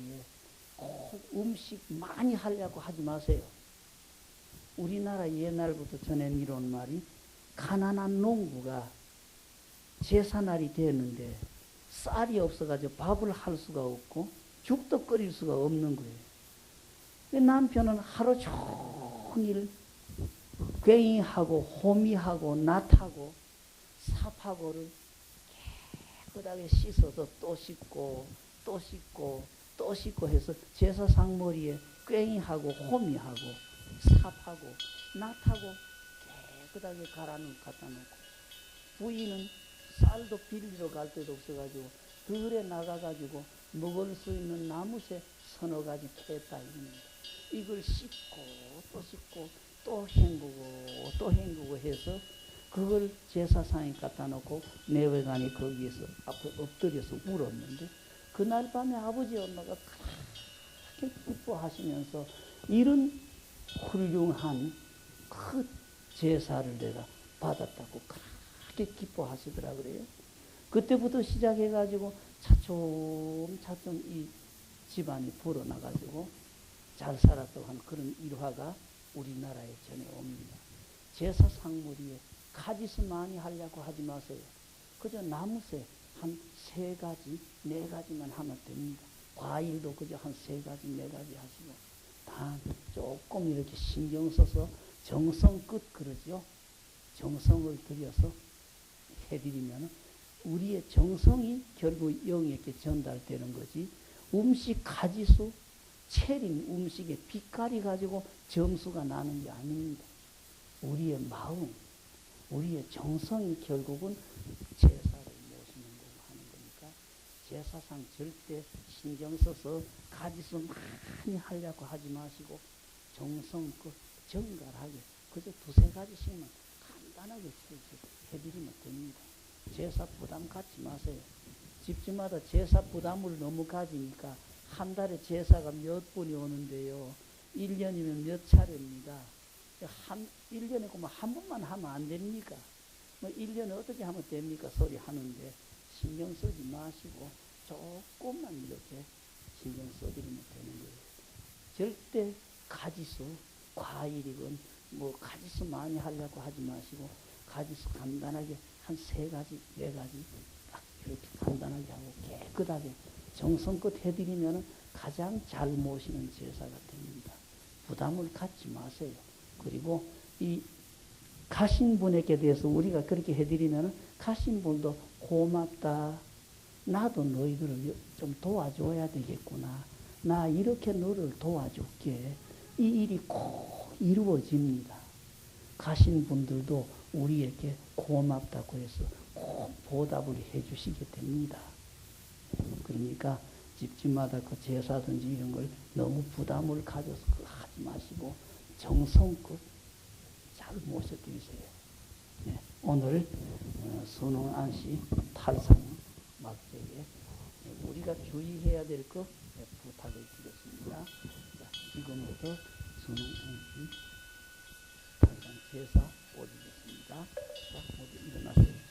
꼭 음식 많이 하려고 하지 마세요. 우리나라 옛날부터 전해미로운 말이 가난한 농부가 제사날이 되었는데 쌀이 없어가지고 밥을 할 수가 없고 죽도 끓일 수가 없는 거예요. 남편은 하루 종일 괭이하고 호미하고 낫하고 삽하고를 깨끗하게 씻어서 또 씻고 또 씻고 또 씻고 해서 제사상 머리에 괭이하고 호미하고 삽하고 낫하고 깨끗하게 갖다 놓고 부인은 쌀도 빌리러 갈 데도 없어가지고 들에 나가가지고 먹을 수 있는 나무새 서너 가지 캐다 이걸 씻고 또 헹구고 또 헹구고 해서 그걸 제사상에 갖다 놓고 내외관이 거기에서 앞에 엎드려서 울었는데 그날 밤에 아버지 엄마가 그렇게 기뻐하시면서 이런 훌륭한 그 제사를 내가 받았다고 그렇게 기뻐하시더라 그래요. 그때부터 시작해가지고 차츰차츰 이 집안이 불어나가지고 잘 살았다고 하는 그런 일화가 우리나라에 전해옵니다. 제사 상머리에 가지수 많이 하려고 하지 마세요. 그저 나무새 한 3가지, 4가지만 하면 됩니다. 과일도 그저 한 3가지, 4가지 하시고 다 조금 이렇게 신경 써서 정성껏 그러죠. 정성을 들여서 해드리면 우리의 정성이 결국 영에게 전달되는 거지. 음식 가지수, 차린 음식의 빛깔이 가지고 점수가 나는 게 아닙니다. 우리의 마음, 우리의 정성이 결국은 제사를 모시는 거고 하는 거니까 제사상 절대 신경 써서 가지수 많이 하려고 하지 마시고 정성껏 정갈하게 그저 두세 가지씩만 간단하게 해드리면 됩니다. 제사 부담 갖지 마세요. 집집마다 제사 부담을 너무 가지니까 한 달에 제사가 몇 번이 오는데요. 1년이면 몇 차례입니다. 1년에 한 번만 하면 안 됩니까? 1년에 어떻게 하면 됩니까? 소리 하는데 신경 쓰지 마시고 조금만 이렇게 신경 써드리면 되는 거예요. 절대 가지수, 과일이건 가지수 많이 하려고 하지 마시고 가지수 간단하게 한 3가지, 4가지 딱 이렇게 간단하게 하고 깨끗하게 정성껏 해드리면 가장 잘 모시는 제사가 됩니다. 부담을 갖지 마세요. 그리고 이 가신 분에게 대해서 우리가 그렇게 해드리면 가신 분도 고맙다. 나도 너희들을 좀 도와줘야 되겠구나. 나 이렇게 너를 도와줄게. 이 일이 꼭 이루어집니다. 가신 분들도 우리에게 고맙다고 해서 꼭 보답을 해주시게 됩니다. 그러니까 집집마다 그 제사든지 이런 걸 너무 부담을 가져서 하지 마시고 정성껏 잘 모셔드리세요. 네, 오늘 선홍안씨 탈상 막대에 우리가 주의해야 될 거 부탁을 드렸습니다. 자, 지금부터 선홍안씨 탈상 제사 올리겠습니다. 자, 모두 일어나세요.